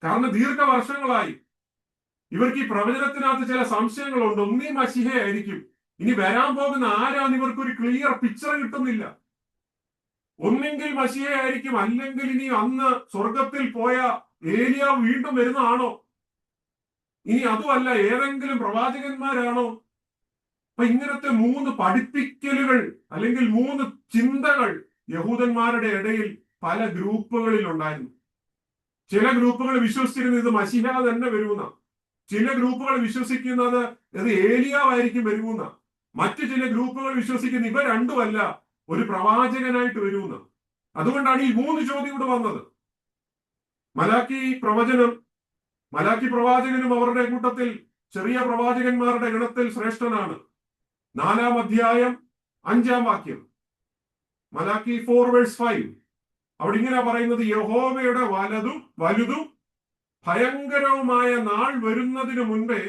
കാരണം ദീർഘവർഷങ്ങളായി ഇവർക്ക് ഈ പ്രവചനത്തിനകത്ത് ചില സംശയങ്ങളുണ്ട്. ഒന്നീ മശിഹയായിരിക്കും, ഇനി വരാൻ പോകുന്ന ആരാന്ന് ഇവർക്കൊരു ക്ലിയർ പിക്ചർ കിട്ടുന്നില്ല. ഒന്നെങ്കിൽ മശിഹയായിരിക്കും, അല്ലെങ്കിൽ ഇനി അന്ന് സ്വർഗത്തിൽ പോയ ഏലിയാവ് വീണ്ടും വരുന്നതാണോ? ഇനി അതുമല്ല, ഏതെങ്കിലും പ്രവാചകന്മാരാണോ? അപ്പൊ ഇങ്ങനത്തെ 3 പഠിപ്പിക്കലുകൾ അല്ലെങ്കിൽ 3 ചിന്തകൾ യഹൂദന്മാരുടെ ഇടയിൽ പല ഗ്രൂപ്പുകളിൽ ഉണ്ടായിരുന്നു. ചില ഗ്രൂപ്പുകൾ വിശ്വസിച്ചിരുന്നത് ഇത് മശിഹ തന്നെ വരുമെന്ന. ചില ഗ്രൂപ്പുകൾ വിശ്വസിക്കുന്നത് ഇത് ഏലിയാവായിരിക്കും വരുമെന്ന. മറ്റു ചില ഗ്രൂപ്പുകൾ വിശ്വസിക്കുന്ന ഇവ രണ്ടുമല്ല, ഒരു പ്രവാചകനായിട്ട് വരുമെന്ന. അതുകൊണ്ടാണ് ഈ 3 ചോദ്യം ഇവിടെ വന്നത്. മലാക്കി പ്രവാചകനും അവരുടെ കൂട്ടത്തിൽ ചെറിയ പ്രവാചകന്മാരുടെ ഗണത്തിൽ ശ്രേഷ്ഠനാണ്. 4-ാം അധ്യായം 5-ാം വാക്യം, മലാക്കി 4:5. അവിടെ ഇങ്ങനെ പറയുന്നത്, യഹോവയുടെ വലുതും ഭയങ്കരവുമായ നാൾ വരുന്നതിന് മുൻപേ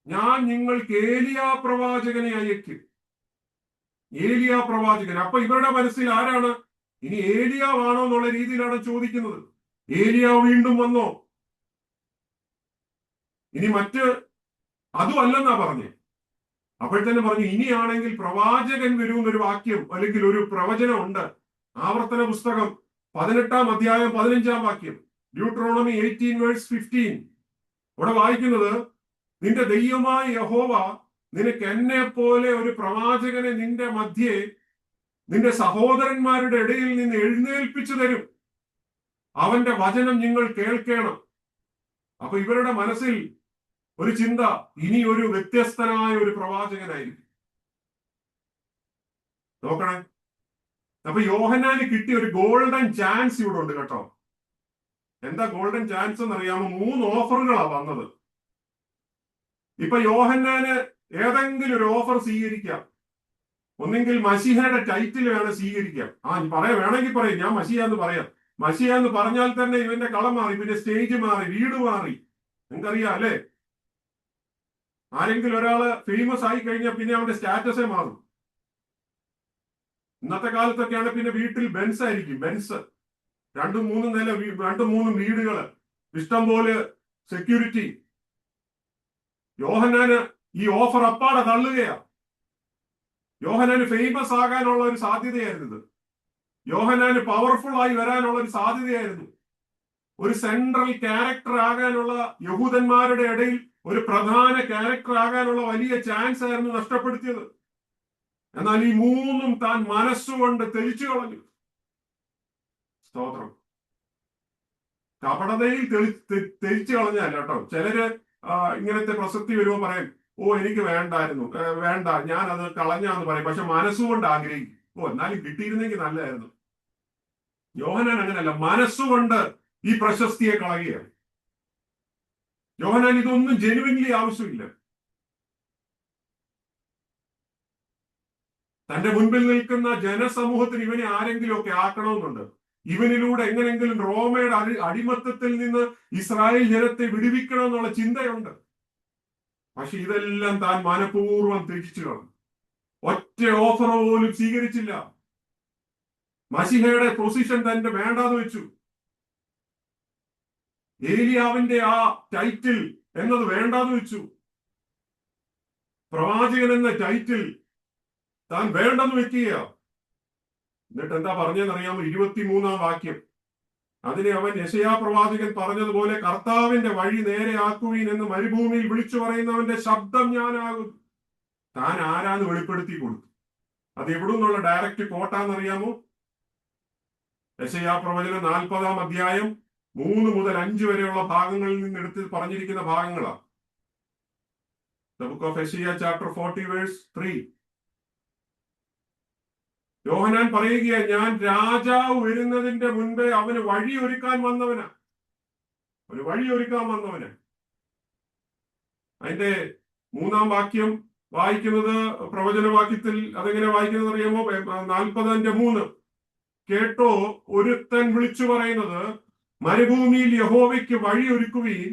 ഞാൻ നിങ്ങൾക്ക് ഏലിയാ പ്രവാചകനെ അയക്കും. ഏലിയാ പ്രവാചകൻ. അപ്പൊ ഇവരുടെ മനസ്സിൽ ആരാണ്? ഇനി ഏലിയാവാണോ എന്നുള്ള രീതിയിലാണ് ചോദിക്കുന്നത്. ഏലിയാവ് വീണ്ടും വന്നോ? ഇനി അതുമല്ലെന്നാ പറഞ്ഞേ. അപ്പോഴത്തന്നെ പറഞ്ഞു, ഇനിയാണെങ്കിൽ പ്രവാചകൻ വരുമെന്നൊരു വാക്യം അല്ലെങ്കിൽ ഒരു പ്രവചനം ഉണ്ട്. ആവർത്തന പുസ്തകം 18-ാം അധ്യായം 15-ാം വാക്യം, ഡ്യൂട്രോണമി 18:15. അവിടെ വായിക്കുന്നത്, നിന്റെ ദൈവമായ യഹോവ നിനക്ക് എന്നെ പോലെ ഒരു പ്രവാചകനെ നിന്റെ മധ്യേ നിന്റെ സഹോദരന്മാരുടെ ഇടയിൽ നിന്ന് എഴുന്നേൽപ്പിച്ചു തരും. അവന്റെ വചനം നിങ്ങൾ കേൾക്കണം. അപ്പൊ ഇവരുടെ മനസ്സിൽ ഒരു ചിന്ത, ഇനി ഒരു വ്യത്യസ്തനായ ഒരു പ്രവാചകനായിരിക്കും. നോക്കണേ. അപ്പൊ യോഹന്നാന് കിട്ടിയ ഒരു ഗോൾഡൻ ചാൻസ് ഇവിടെ ഉണ്ട് കേട്ടോ. എന്താ ഗോൾഡൻ ചാൻസ് എന്നറിയാമോ? 3 ഓഫറുകളാ വന്നത്. ഇപ്പൊ യോഹന്നാന് ഏതെങ്കിലും ഒരു ഓഫർ സ്വീകരിക്കാം. ഒന്നെങ്കിൽ മശിഹയുടെ ടൈറ്റിൽ വേണം സ്വീകരിക്കാം. വേണമെങ്കിൽ പറയും, ഞാൻ മശിഹ എന്ന് പറയാം. മശിഹ എന്ന് പറഞ്ഞാൽ തന്നെ ഇവന്റെ കളം മാറി, പിന്നെ സ്റ്റേജ് മാറി, വീട് മാറി. നിങ്ങൾക്കറിയാം അല്ലെ? ആരെങ്കിലും ഒരാള് ഫേമസ് ആയി കഴിഞ്ഞാൽ പിന്നെ അവന്റെ സ്റ്റാറ്റസേ മാറും. ഇന്നത്തെ കാലത്തൊക്കെയാണ് പിന്നെ വീട്ടിൽ ബെൻസ് ആയിരിക്കും. ബെൻസ് 2-3 നില, 2-3 വീടുകള്, ഇഷ്ടം പോലെ സെക്യൂരിറ്റി. യോഹന്നാന് ഈ ഓഫർ അപ്പാടെ തള്ളുകയാ. യോഹന്നാന് ഫേമസ് ആകാനുള്ള ഒരു സാധ്യതയായിരുന്നു. യോഹന്നാന് പവർഫുൾ ആയി വരാനുള്ള ഒരു സാധ്യതയായിരുന്നു. ഒരു സെൻട്രൽ ക്യാരക്ടർ ആകാനുള്ള, യഹൂദന്മാരുടെ ഇടയിൽ ഒരു പ്രധാന ക്യാരക്ടർ ആകാനുള്ള വലിയ ചാൻസ് ആയിരുന്നു നഷ്ടപ്പെടുത്തിയത്. എന്നാൽ ഈ 3ഉം താൻ മനസ്സുകൊണ്ട് തെളിച്ചു കളഞ്ഞു. സ്തോത്രം. കപടതയിൽ തെളിച്ചു കളഞ്ഞല്ല കേട്ടോ. ചിലര് ഇങ്ങനത്തെ പ്രസക്തി വരുമ്പോൾ പറയും, എനിക്ക് വേണ്ടായിരുന്നു, വേണ്ട, ഞാൻ അത് കളഞ്ഞാന്ന് പറയും. പക്ഷെ മനസ്സുകൊണ്ട് ആഗ്രഹിക്കും, എന്നാലും കിട്ടിയിരുന്നെങ്കിൽ നല്ലതായിരുന്നു. യോഹന്നാൻ അങ്ങനല്ല, മനസ്സുകൊണ്ട് ഈ പ്രശസ്തിയെ കളയുകയാണ്. യോഹന്നാൻ ഇതൊന്നും ജെനുവിൻലി ആവശ്യമില്ല. തന്റെ മുൻപിൽ നിൽക്കുന്ന ജനസമൂഹത്തിന് ഇവനെ ആരെങ്കിലും ഒക്കെ ആക്കണമെന്നുണ്ട്. ഇവനിലൂടെ എങ്ങനെങ്കിലും റോമയുടെ അടിമത്തത്തിൽ നിന്ന് ഇസ്രായേൽ ജനത്തെ വിടുവിക്കണം എന്നുള്ള ചിന്തയുണ്ട്. പക്ഷെ ഇതെല്ലാം താൻ മനഃപൂർവ്വം ത്യജിച്ചു കളഞ്ഞു. ഒറ്റ ഓഫർ പോലും സ്വീകരിച്ചില്ല. മശിഹയുടെ പൊസിഷൻ തന്നെ വേണ്ടാന്ന് വെച്ചു. ഏലിയാവിന്റെ ആ ടൈറ്റിൽ എന്നത് വേണ്ടാന്ന് വെച്ചു. പ്രവാചകൻ എന്ന ടൈറ്റിൽ താൻ വേണ്ടെന്ന് വെക്കുക. എന്നിട്ട് എന്താ പറഞ്ഞതെന്നറിയാമോ? 23-ാം വാക്യം. അതിനെ അവൻ യെശയ്യാ പ്രവാചകൻ പറഞ്ഞതുപോലെ കർത്താവിന്റെ വഴി നേരെയാക്കുവീൻ എന്ന് മരുഭൂമിയിൽ വിളിച്ചു പറയുന്നവന്റെ ശബ്ദം ഞാനാകും. താൻ ആരാന്ന് വെളിപ്പെടുത്തി കൊടുത്തു. അത് എവിടെ നിന്നുള്ള ഡയറക്റ്റ് കോട്ടാന്നറിയാമോ? യെശയ്യാ പ്രവചനം 40-ാം അധ്യായം 3 മുതൽ 5 വരെയുള്ള ഭാഗങ്ങളിൽ നിന്ന് എടുത്ത് പറഞ്ഞിരിക്കുന്ന ഭാഗങ്ങളാണ്. The book of Isaiah chapter 40 verse 3. യോഹന്നാൻ പറയുക, ഞാൻ രാജാവ് വരുന്നതിന്റെ മുൻപേ അവന് വഴിയൊരുക്കാൻ വന്നവനാ. ഒരു വഴിയൊരുക്കാൻ വന്നവന്. അതിന്റെ 3-ാം വാക്യം വായിക്കുന്നത്, പ്രവചനവാക്യത്തിൽ അതെങ്ങനെ വായിക്കുന്നത് അറിയാമോ? 40-3. കേട്ടോ, ഒരുത്തൻ വിളിച്ചു പറയുന്നത്, മരുഭൂമിയിൽ യഹോവയ്ക്ക് വഴിയൊരുക്കുവീൻ,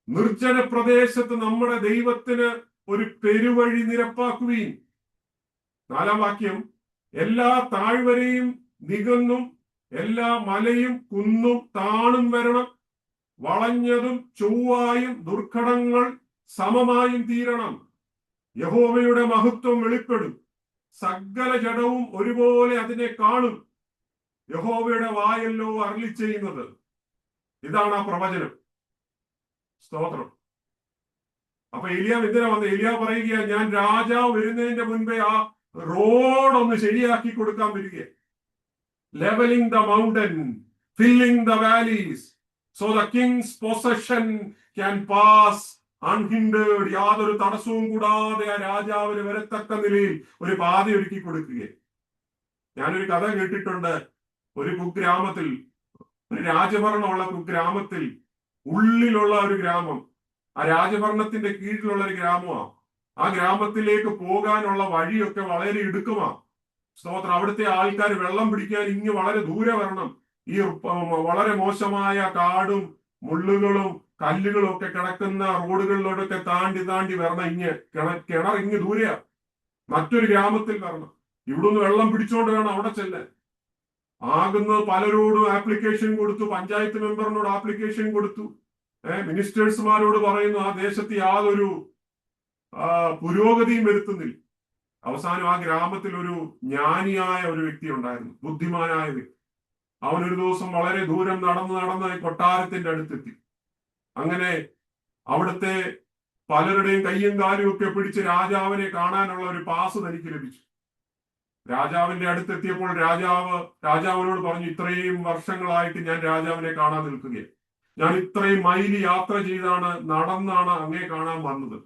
നിർജ്ജന പ്രദേശത്ത് നമ്മുടെ ദൈവത്തിന് ഒരു പെരുവഴി നിരപ്പാക്കുവീൻ. 4-ാം വാക്യം, എല്ലാ താഴ്വരയും നികന്നും എല്ലാ മലയും കുന്നും താണും വരണം, വളഞ്ഞതും ചൊവ്വായും ദുർഘടങ്ങൾ സമമായും തീരണം. യഹോവയുടെ മഹത്വം വെളിപ്പെടും, സകല ജഡവും ഒരുപോലെ അതിനെ കാണും. യഹോവയുടെ വായല്ലോ അരുളി ചെയ്യുന്നത്. ഇതാണ് ആ പ്രവചനം. സ്തോത്രം. അപ്പൊ ഏലിയാവ് എന്തിനാ വന്നത്? ഏലിയാവ് പറയുക, ഞാൻ രാജാവ് വരുന്നതിന്റെ മുൻപേ ആ റോഡൊന്ന് ശരിയാക്കി കൊടുക്കാൻ വരിക. Levelling the mountain, filling the valleys, so the king's possession can pass unhindered. യാതൊരു തടസ്സവും കൂടാതെ ആ രാജാവിന് വരത്തക്ക നിലയിൽ ഒരു പാത ഒരുക്കി കൊടുക്കുക. ഞാനൊരു കഥ കേട്ടിട്ടുണ്ട്. ഒരു കുഗ്രാമത്തിൽ, ഒരു രാജഭരണമുള്ള കുഗ്രാമത്തിൽ, ഉള്ളിലുള്ള ഒരു ഗ്രാമം, ആ രാജഭരണത്തിന്റെ കീഴിലുള്ള ഒരു ഗ്രാമമാണ്. ആ ഗ്രാമത്തിലേക്ക് പോകാനുള്ള വഴിയൊക്കെ വളരെ ഇടുക്കമാണ്. സ്തോത്രം. അവിടുത്തെ ആൾക്കാർ വെള്ളം പിടിക്കാൻ ഇങ്ങ് വളരെ ദൂരെ വരണം. ഈ വളരെ മോശമായ കാടും മുള്ളുകളും കല്ലുകളും ഒക്കെ കിടക്കുന്ന റോഡുകളിലൂടെയൊക്കെ താണ്ടി താണ്ടി വരണം. കിണർ ഇങ്ങ് ദൂരെയാ, മറ്റൊരു ഗ്രാമത്തിൽ വരണം. ഇവിടുന്ന് വെള്ളം പിടിച്ചോണ്ട് വേണം അവിടെ ചെല്ലാൻ. ആകുന്ന പലരോടും ആപ്ലിക്കേഷൻ കൊടുത്തു, പഞ്ചായത്ത് മെമ്പറിനോട് ആപ്ലിക്കേഷൻ കൊടുത്തു, മിനിസ്റ്റേഴ്സുമാരോട് പറയുന്നു, ആ ദേശത്ത് യാതൊരു പുരോഗതിയും വരുത്തുന്നില്ല. അവസാനം ആ ഗ്രാമത്തിൽ ഒരു ജ്ഞാനിയായ ഒരു വ്യക്തി ഉണ്ടായിരുന്നു, ബുദ്ധിമാനായ വ്യക്തി. അവനൊരു ദിവസം വളരെ ദൂരം നടന്ന് കൊട്ടാരത്തിന്റെ അടുത്തെത്തി. അങ്ങനെ അവിടുത്തെ പലരുടെയും കയ്യും കാലും ഒക്കെ പിടിച്ച് രാജാവിനെ കാണാനുള്ള ഒരു പാസ് തനിക്ക് ലഭിച്ചു. രാജാവിന്റെ അടുത്തെത്തിയപ്പോൾ രാജാവിനോട് പറഞ്ഞു, ഇത്രയും വർഷങ്ങളായിട്ട് ഞാൻ രാജാവിനെ കാണാൻ നിൽക്കുകയാണ്. ഞാൻ ഇത്രയും മൈലി യാത്ര ചെയ്താണ്, നടന്നാണ് അങ്ങേ കാണാൻ വന്നത്.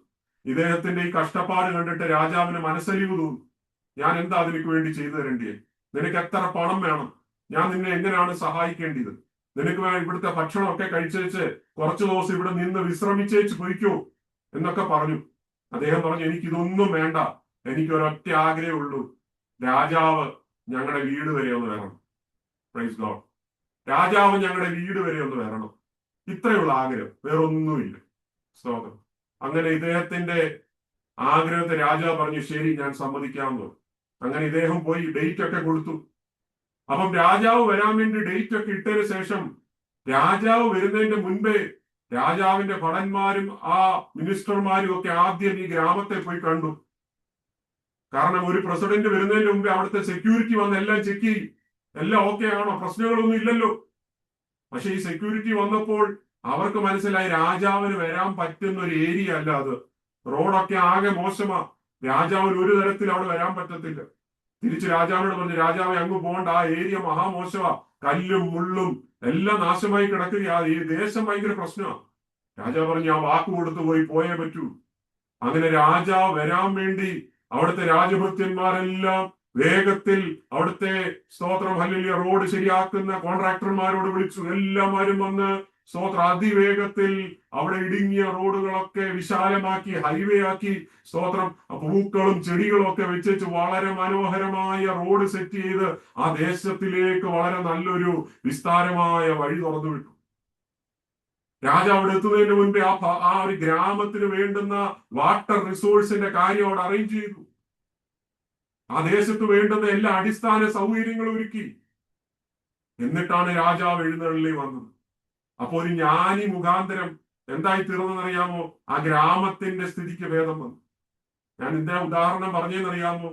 ഇദ്ദേഹത്തിന്റെ ഈ കഷ്ടപ്പാട് കണ്ടിട്ട് രാജാവിന് മനസ്സലിവ് തോന്നി. ഞാൻ എന്താ അതിനു വേണ്ടി ചെയ്തു തരേണ്ടിയേ? നിനക്ക് എത്ര പണം വേണം? ഞാൻ നിന്നെ എങ്ങനെയാണ് സഹായിക്കേണ്ടത്? നിനക്ക് ഇവിടുത്തെ ഭക്ഷണമൊക്കെ കഴിച്ചേച്ച് കുറച്ചു ദിവസം ഇവിടെ നിന്ന് വിശ്രമിച്ചേച്ച് പോയിക്കോ എന്നൊക്കെ പറഞ്ഞു. അദ്ദേഹം പറഞ്ഞു, എനിക്കിതൊന്നും വേണ്ട, എനിക്കൊരൊറ്റ ആഗ്രഹമുള്ളൂ, രാജാവ് ഞങ്ങളുടെ വീട് വരെ ഒന്ന് വരണം. Praise God. രാജാവ് ഞങ്ങളുടെ വീട് വരെ ഒന്ന് വരണം. ഇത്രയുള്ള ആഗ്രഹം, വേറൊന്നുമില്ല. സ്തോത്രം. അങ്ങനെ ഇദ്ദേഹത്തിന്റെ ആഗ്രഹത്തെ രാജാവ് പറഞ്ഞു, ശരി, ഞാൻ സമ്മതിക്കാമെന്ന്. അങ്ങനെ ഇദ്ദേഹം പോയി ഡേറ്റ് ഒക്കെ കൊടുത്തു. അപ്പം രാജാവ് വരാൻ വേണ്ടി ഡേറ്റ് ഒക്കെ ഇട്ടതിന് ശേഷം രാജാവ് വരുന്നതിന്റെ മുൻപേ രാജാവിന്റെ ഭടന്മാരും ആ മിനിസ്റ്റർമാരും ഒക്കെ ആദ്യം ഈ ഗ്രാമത്തെ പോയി കണ്ടു. കാരണം ഒരു പ്രസിഡന്റ് വരുന്നതിന് മുമ്പേ അവിടുത്തെ സെക്യൂരിറ്റി വന്ന് എല്ലാം ചെക്ക് ചെയ്യും, എല്ലാം ഓക്കെ ആണോ, പ്രശ്നങ്ങളൊന്നും ഇല്ലല്ലോ. പക്ഷെ ഈ സെക്യൂരിറ്റി വന്നപ്പോൾ അവർക്ക് മനസ്സിലായി രാജാവിന് വരാൻ പറ്റുന്ന ഒരു ഏരിയ അല്ല അത്. റോഡൊക്കെ ആകെ മോശമാ, രാജാവിന് ഒരു തരത്തിൽ അവിടെ വരാൻ പറ്റത്തില്ല. തിരിച്ച് രാജാവിനോട് പറഞ്ഞു, രാജാവെ അങ്ങ് പോകണ്ട, ആ ഏരിയ മഹാമോശമാ, കല്ലും മുള്ളും എല്ലാം നാശമായി കിടക്കുക, ഈ ദേശം ഭയങ്കര പ്രശ്നമാണ്. രാജാവ് പറഞ്ഞു, ആ വാക്ക് കൊടുത്തു പോയേ പറ്റൂ. അങ്ങനെ രാജാവ് വരാൻ വേണ്ടി അവിടുത്തെ രാജഭൃത്യന്മാരെല്ലാം വേഗത്തിൽ അവിടുത്തെ സ്തോത്രം ഹല്ലേലൂയ റോഡ് ശരിയാക്കുന്ന കോൺട്രാക്ടർമാരോട് വിളിച്ചു. എല്ലാവരും വന്ന് സ്തോത്രം അതിവേഗത്തിൽ അവിടെ ഇടുങ്ങിയ റോഡുകളൊക്കെ വിശാലമാക്കി, ഹൈവേ ആക്കി, സ്തോത്രം പൂക്കളും ചെടികളും ഒക്കെ വെച്ച് വളരെ മനോഹരമായ റോഡ് സെറ്റ് ചെയ്ത് ആ ദേശത്തിലേക്ക് വളരെ നല്ലൊരു വിസ്താരമായ വഴി തുറന്നു വിട്ടു. രാജാവ് അവിടെ എത്തുന്നതിന് മുൻപേ ആ ഒരു ഗ്രാമത്തിന് വേണ്ടുന്ന വാട്ടർ റിസോഴ്സിന്റെ കാര്യം അവിടെ അറേഞ്ച് ചെയ്തു. ആ ദേശത്ത് വേണ്ടുന്ന എല്ലാ അടിസ്ഥാന സൗകര്യങ്ങളും ഒരുക്കി. എന്നിട്ടാണ് രാജാവ് എഴുന്നള്ളി വന്നത്. അപ്പൊ ഒരു ജ്ഞാനി മുഖാന്തരം എന്തായി തീർന്നതെന്നറിയാമോ? ആ ഗ്രാമത്തിന്റെ സ്ഥിതിക്ക് ഭേദം വന്നു. ഞാൻ ഇതിന്റെ ഉദാഹരണം പറഞ്ഞതെന്നറിയാമോ?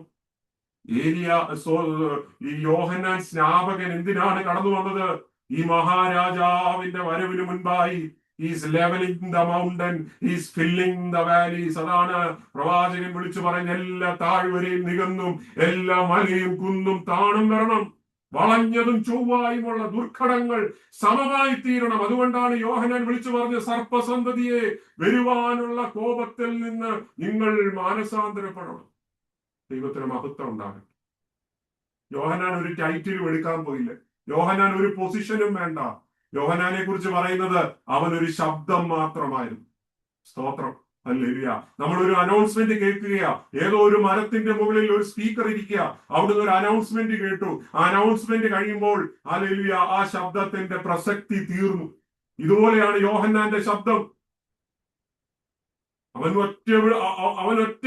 ഈ യോഹന്നാൻ സ്നാപകൻ എന്തിനാണ് കടന്നു വന്നത്? ഈ മഹാരാജാവിന്റെ വരവിന് മുൻപായി is levelling the mountain, is filling the valleys. അതാണ് പ്രവാചകൻ വിളിച്ചു പറഞ്ഞ എല്ലാ താഴ്വരയും നികന്നും എല്ലാ മലയും കുന്നും താണും വരണം. വളഞ്ഞതും ചൊവ്വായുമുള്ള ദുർഘടങ്ങൾ സമമായി തീരണം. അതുകൊണ്ടാണ് യോഹന്നാൻ വിളിച്ചു പറഞ്ഞ സർപ്പസന്തതിയെ, വരുവാനുള്ള കോപത്തിൽ നിന്ന് നിങ്ങൾ മാനസാന്തരപ്പെടണം. ദൈവത്തിന് മഹത്വം ഉണ്ടാകട്ടെ. യോഹന്നാൻ ഒരു ടൈറ്റിലും എടുക്കാൻ പോയില്ല. യോഹന്നാൻ ഒരു പൊസിഷനും വേണ്ട. യോഹന്നാനെ കുറിച്ച് പറയുന്നത് അവൻ ഒരു ശബ്ദം മാത്രമായിരുന്നു. സ്തോത്രം, ഹല്ലേലൂയ. നമ്മളൊരു അനൗൺസ്മെന്റ് കേൾക്കുകയാ. ഏതോ ഒരു മരത്തിന്റെ മുകളിൽ ഒരു സ്പീക്കർ ഇരിക്കുക. അവിടുന്ന് ഒരു അനൗൺസ്മെന്റ് കേട്ടു. ആ അനൗൺസ്മെന്റ് കഴിയുമ്പോൾ ഹല്ലേലൂയ ആ ശബ്ദത്തിന്റെ പ്രസക്തി തീർന്നു. ഇതുപോലെയാണ് യോഹന്നാന്റെ ശബ്ദം. അവൻ ഒറ്റ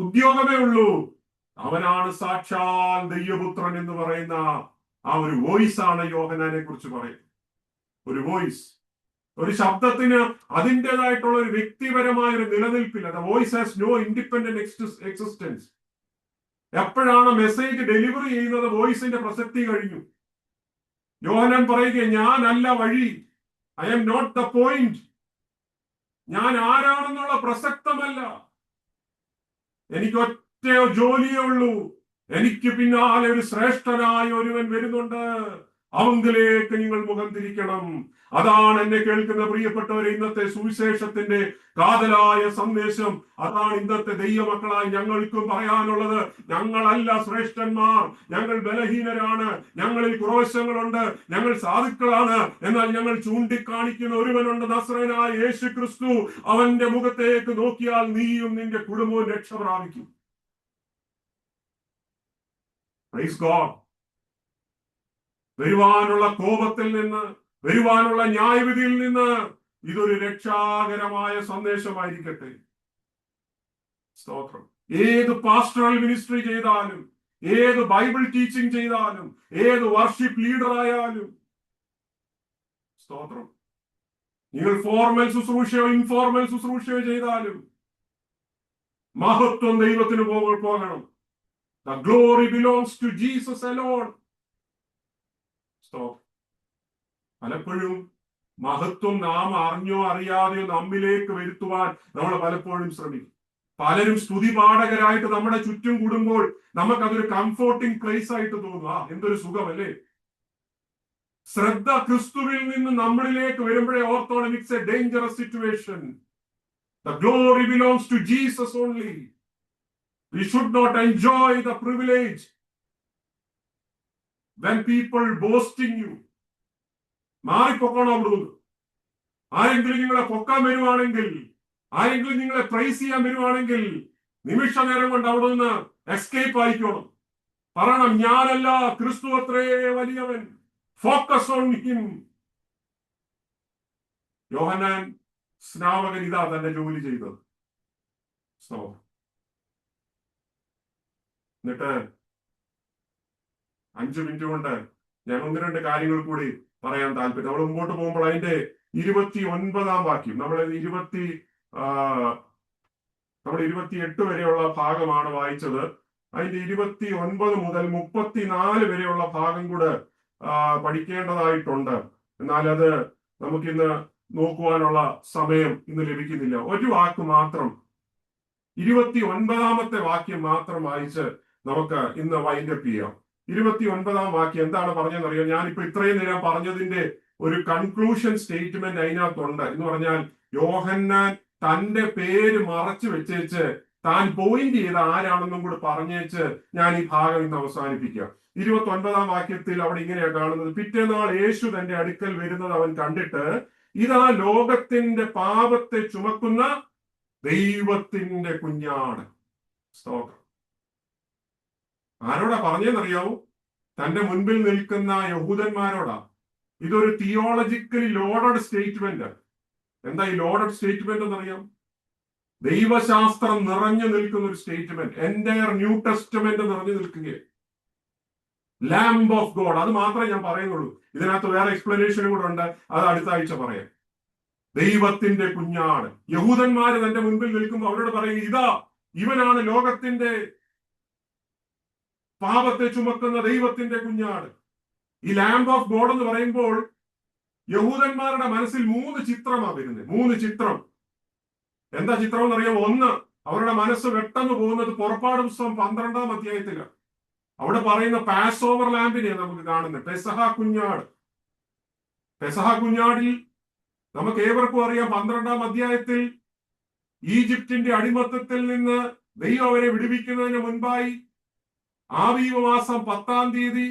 ഉദ്യോഗമേ ഉള്ളൂ. അവനാണ് സാക്ഷാൽ ദൈവപുത്രൻ എന്ന് പറയുന്ന ആ ഒരു വോയിസ് ആണ് യോഹന്നാനെ കുറിച്ച് പറയുന്നത്. ഒരു വോയിസ്, ഒരു ശബ്ദത്തിന് അതിൻ്റെതായിട്ടുള്ള ഒരു വ്യക്തിപരമായ ഒരു നിലനിൽപ്പില്ല. The voice has no independent existence. എപ്പോഴാണ് മെസ്സേജ് ഡെലിവറി ചെയ്യുന്നത് വോയിസിന്റെ പ്രസക്തി കഴിഞ്ഞു. യോഹന്നാൻ പറയുക, ഞാനല്ല വഴി, I am not the point. ഞാൻ ആരാണെന്നുള്ള പ്രസക്തമല്ല. എനിക്ക് ഒറ്റ ജോലിയേ ഉള്ളൂ. എനിക്ക് പിന്നാലെ ഒരു ശ്രേഷ്ഠനായ ഒരുവൻ വരുന്നുണ്ട്. അവങ്കിലേക്ക് നിങ്ങൾ മുഖം തിരിക്കണം. അതാണ് എന്നെ കേൾക്കുന്ന പ്രിയപ്പെട്ടവരെ ഇന്നത്തെ സുവിശേഷത്തിന്റെ കാതലായ സന്ദേശം. അതാണ് ഇന്നത്തെ ദൈവമക്കളായി ഞങ്ങൾക്കും പറയാനുള്ളത്. ഞങ്ങളല്ല ശ്രേഷ്ഠന്മാർ, ഞങ്ങൾ ബലഹീനരാണ്, ഞങ്ങളിൽ കുറവശങ്ങളുണ്ട്, ഞങ്ങൾ സാധുക്കളാണ്. എന്നാൽ ഞങ്ങൾ ചൂണ്ടിക്കാണിക്കുന്ന ഒരുവനുണ്ട്, നസ്രയനായ യേശു ക്രിസ്തു. അവന്റെ മുഖത്തേക്ക് നോക്കിയാൽ നീയും നിന്റെ കുടുംബവും രക്ഷ പ്രാപിക്കും. Praise God. വരുവാനുള്ള കോപത്തിൽ നിന്ന്, വരുവാനുള്ള ന്യായവിധിയിൽ നിന്ന് ഇതൊരു രക്ഷാകരമായ സന്ദേശമായിരിക്കട്ടെ. സ്തോത്രം. ഏത് പാസ്റ്ററൽ മിനിസ്ട്രി ചെയ്താലും, ഏത് ബൈബിൾ ടീച്ചിങ് ചെയ്താലും, ഏത് വർഷിപ്പ് ലീഡർ ആയാലും, സ്തോത്രം, നിങ്ങൾ ഫോർമൽ ശുശ്രൂഷയോ ഇൻഫോർമൽ ശുശ്രൂഷയോ ചെയ്താലും മഹത്വം ദൈവത്തിന് പോകണം. The glory belongs to Jesus alone. പലപ്പോഴും മഹത്വം നാം അറിഞ്ഞോ അറിയാതെയോ നമ്മിലേക്ക് വരുത്തുവാൻ നമ്മൾ പലപ്പോഴും ശ്രമിക്കും. പലരും സ്തുതിപാഠകരായിട്ട് നമ്മുടെ ചുറ്റും കൂടുമ്പോൾ നമുക്കതൊരു കംഫോർട്ടിംഗ് പ്ലേസ് ആയിട്ട് തോന്നും. എന്തൊരു സുഖമല്ലേ. ശ്രദ്ധ ക്രിസ്തുവിൽ നിന്ന് നമ്മളിലേക്ക് വരുമ്പോഴേ ഓർത്തോണം, it's a dangerous situation. The glory belongs to Jesus only. We should not enjoy the privilege when people boasting you. മാറിപ്പൊക്കണം അവിടുന്ന്. ആരെങ്കിലും നിങ്ങളെ പൊക്കാൻ വരുവാണെങ്കിൽ, ആരെങ്കിലും നിങ്ങളെ പ്രൈസ് ചെയ്യാൻ വരുവാണെങ്കിൽ നിമിഷ നേരം കൊണ്ട് അവിടെ നിന്ന് എസ്കേപ്പ് ആയിക്കോണം. പറയണം, ഞാനല്ല, ക്രിസ്തു അത്രേ വലിയവൻ. Focus on him. യോഹന്നാൻ സ്നാപകൻ ഇതാ തന്റെ ജോലി ചെയ്തത്. എന്നിട്ട് 5 മിനിറ്റ് കൊണ്ട് ഞാൻ 1-2 കാര്യങ്ങൾ കൂടി പറയാൻ താല്പര്യം. നമ്മൾ മുമ്പോട്ട് പോകുമ്പോൾ അതിന്റെ 29-ാം വാക്യം, നമ്മൾ 28 വരെയുള്ള ഭാഗമാണ് വായിച്ചത്. അതിന്റെ 29 മുതൽ 34 വരെയുള്ള ഭാഗം കൂടെ പഠിക്കേണ്ടതായിട്ടുണ്ട്. എന്നാൽ അത് നമുക്കിന്ന് നോക്കുവാനുള്ള സമയം ഇന്ന് ലഭിക്കുന്നില്ല. ഒരു വാക്ക് മാത്രം, 29-ാമത്തെ വാക്യം മാത്രം വായിച്ച് നമുക്ക് ഇന്ന് വൈൻഡപ്പ് ചെയ്യാം. 29-ാം വാക്യം എന്താണ് പറഞ്ഞതെന്നറിയാം. ഞാനിപ്പോ ഇത്രയും നേരം പറഞ്ഞതിന്റെ ഒരു കൺക്ലൂഷൻ സ്റ്റേറ്റ്മെന്റ് അതിനകത്തുണ്ട്. എന്ന് പറഞ്ഞാൽ യോഹന്നാൻ തന്റെ പേര് മറച്ചു വെച്ചേച്ച് താൻ പോയിന്റ് ചെയ്ത് ആരാണെന്നും കൂടി പറഞ്ഞേച്ച് ഞാൻ ഈ ഭാഗം ഇന്ന് അവസാനിപ്പിക്കാം. 29 വാക്യത്തിൽ അവിടെ ഇങ്ങനെയാ കാണുന്നത്: പിറ്റേന്നാൾ യേശു തന്റെ അടുക്കൽ വരുന്നത് അവൻ കണ്ടിട്ട്, ഇതാ ലോകത്തിന്റെ പാപത്തെ ചുമക്കുന്ന ദൈവത്തിന്റെ കുഞ്ഞാട്. സ്തോത്രം. ആരോടാ പറഞ്ഞെന്നറിയാവൂ? തന്റെ മുൻപിൽ നിൽക്കുന്ന യഹൂദന്മാരോടാ. ഇതൊരു തിയോളജിക്കലി ലോഡഡ് സ്റ്റേറ്റ്മെന്റ്. എന്താ ഈ ലോഡഡ് സ്റ്റേറ്റ്മെന്റ് എന്നറിയാം? ദൈവശാസ്ത്രം നിറഞ്ഞു നിൽക്കുന്ന ഒരു സ്റ്റേറ്റ്മെന്റ്. എൻ്റയർ ന്യൂ ടെസ്റ്റമെന്റ് നിറഞ്ഞു നിൽക്കുകയാണ്. Lamb of God. അത് മാത്രമേ ഞാൻ പറയുന്നുള്ളൂ. ഇതിനകത്ത് വേറെ എക്സ്പ്ലനേഷനും കൂടെ ഉണ്ട്, അത് അടുത്ത ആഴ്ച പറയാം. ദൈവത്തിന്റെ കുഞ്ഞാട്. യഹൂദന്മാര് തന്റെ മുൻപിൽ നിൽക്കുമ്പോൾ അവരോട് പറയും, ഇതാ ഇവനാണ് ലോകത്തിന്റെ പാപത്തെ ചുമക്കുന്ന ദൈവത്തിന്റെ കുഞ്ഞാട്. ഈ ലാംബ് ഓഫ് ഗോഡ് എന്ന് പറയുമ്പോൾ യഹൂദന്മാരുടെ മനസ്സിൽ 3 ചിത്രമാണ് വരുന്നത്. 3 ചിത്രം. എന്താ ചിത്രം എന്നറിയാമോ? ഒന്ന്, അവരുടെ മനസ്സ് പെട്ടെന്ന് പോകുന്നത് പുറപ്പാട് പുസ്തകം 12-ാം അധ്യായത്തിലാണ്. അവിടെ പറയുന്ന പാസ് ഓവർ ലാമ്പിനെ നമുക്ക് കാണുന്നത്. പെസഹ കുഞ്ഞാട്. പെസഹ കുഞ്ഞാടിൽ നമുക്ക് ഏവർക്കും അറിയാം, 12-ാം അധ്യായത്തിൽ ഈജിപ്തിന്റെ അടിമത്തത്തിൽ നിന്ന് ദൈവം അവരെ വിടുവിക്കുന്നതിന് മുൻപായി ആബീബ് മാസം 10-ാം തീയതി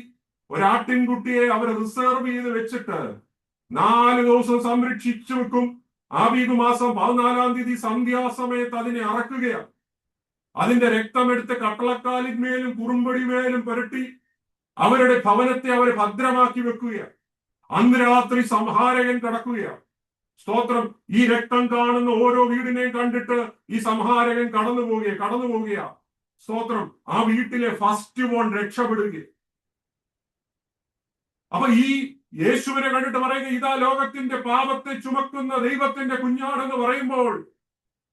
ഒരാട്ടിൻകുട്ടിയെ അവർ റിസർവ് ചെയ്ത് വെച്ചിട്ട് 4 ദിവസം സംരക്ഷിച്ചു വെക്കും. ആബീബ് മാസം 14-ാം തീയതി സന്ധ്യാസമയത്ത് അതിനെ അറക്കുകയാണ്. അതിന്റെ രക്തമെടുത്ത് കട്ടളക്കാലിന്മേലും കുറുമ്പടിമേലും പുരട്ടി അവരുടെ ഭവനത്തെ അവർ ഭദ്രമാക്കി വെക്കുകയാണ്. അന്ന് രാത്രി സംഹാരകൻ കടക്കുകയാണ്. സ്തോത്രം. ഈ രക്തം കാണുന്ന ഓരോ വീടിനെയും കണ്ടിട്ട് ഈ സംഹാരകൻ കടന്നു പോവുകയാ. സ്തോത്രം. ആ വീട്ടിലെ ഫസ്റ്റ് ബോൺ രക്ഷപ്പെടുക. അപ്പൊ ഈ യേശുവിനെ കണ്ടിട്ട് പറയുക, ഇതാ ലോകത്തിന്റെ പാപത്തെ ചുമക്കുന്ന ദൈവത്തിന്റെ കുഞ്ഞാടെന്ന് പറയുമ്പോൾ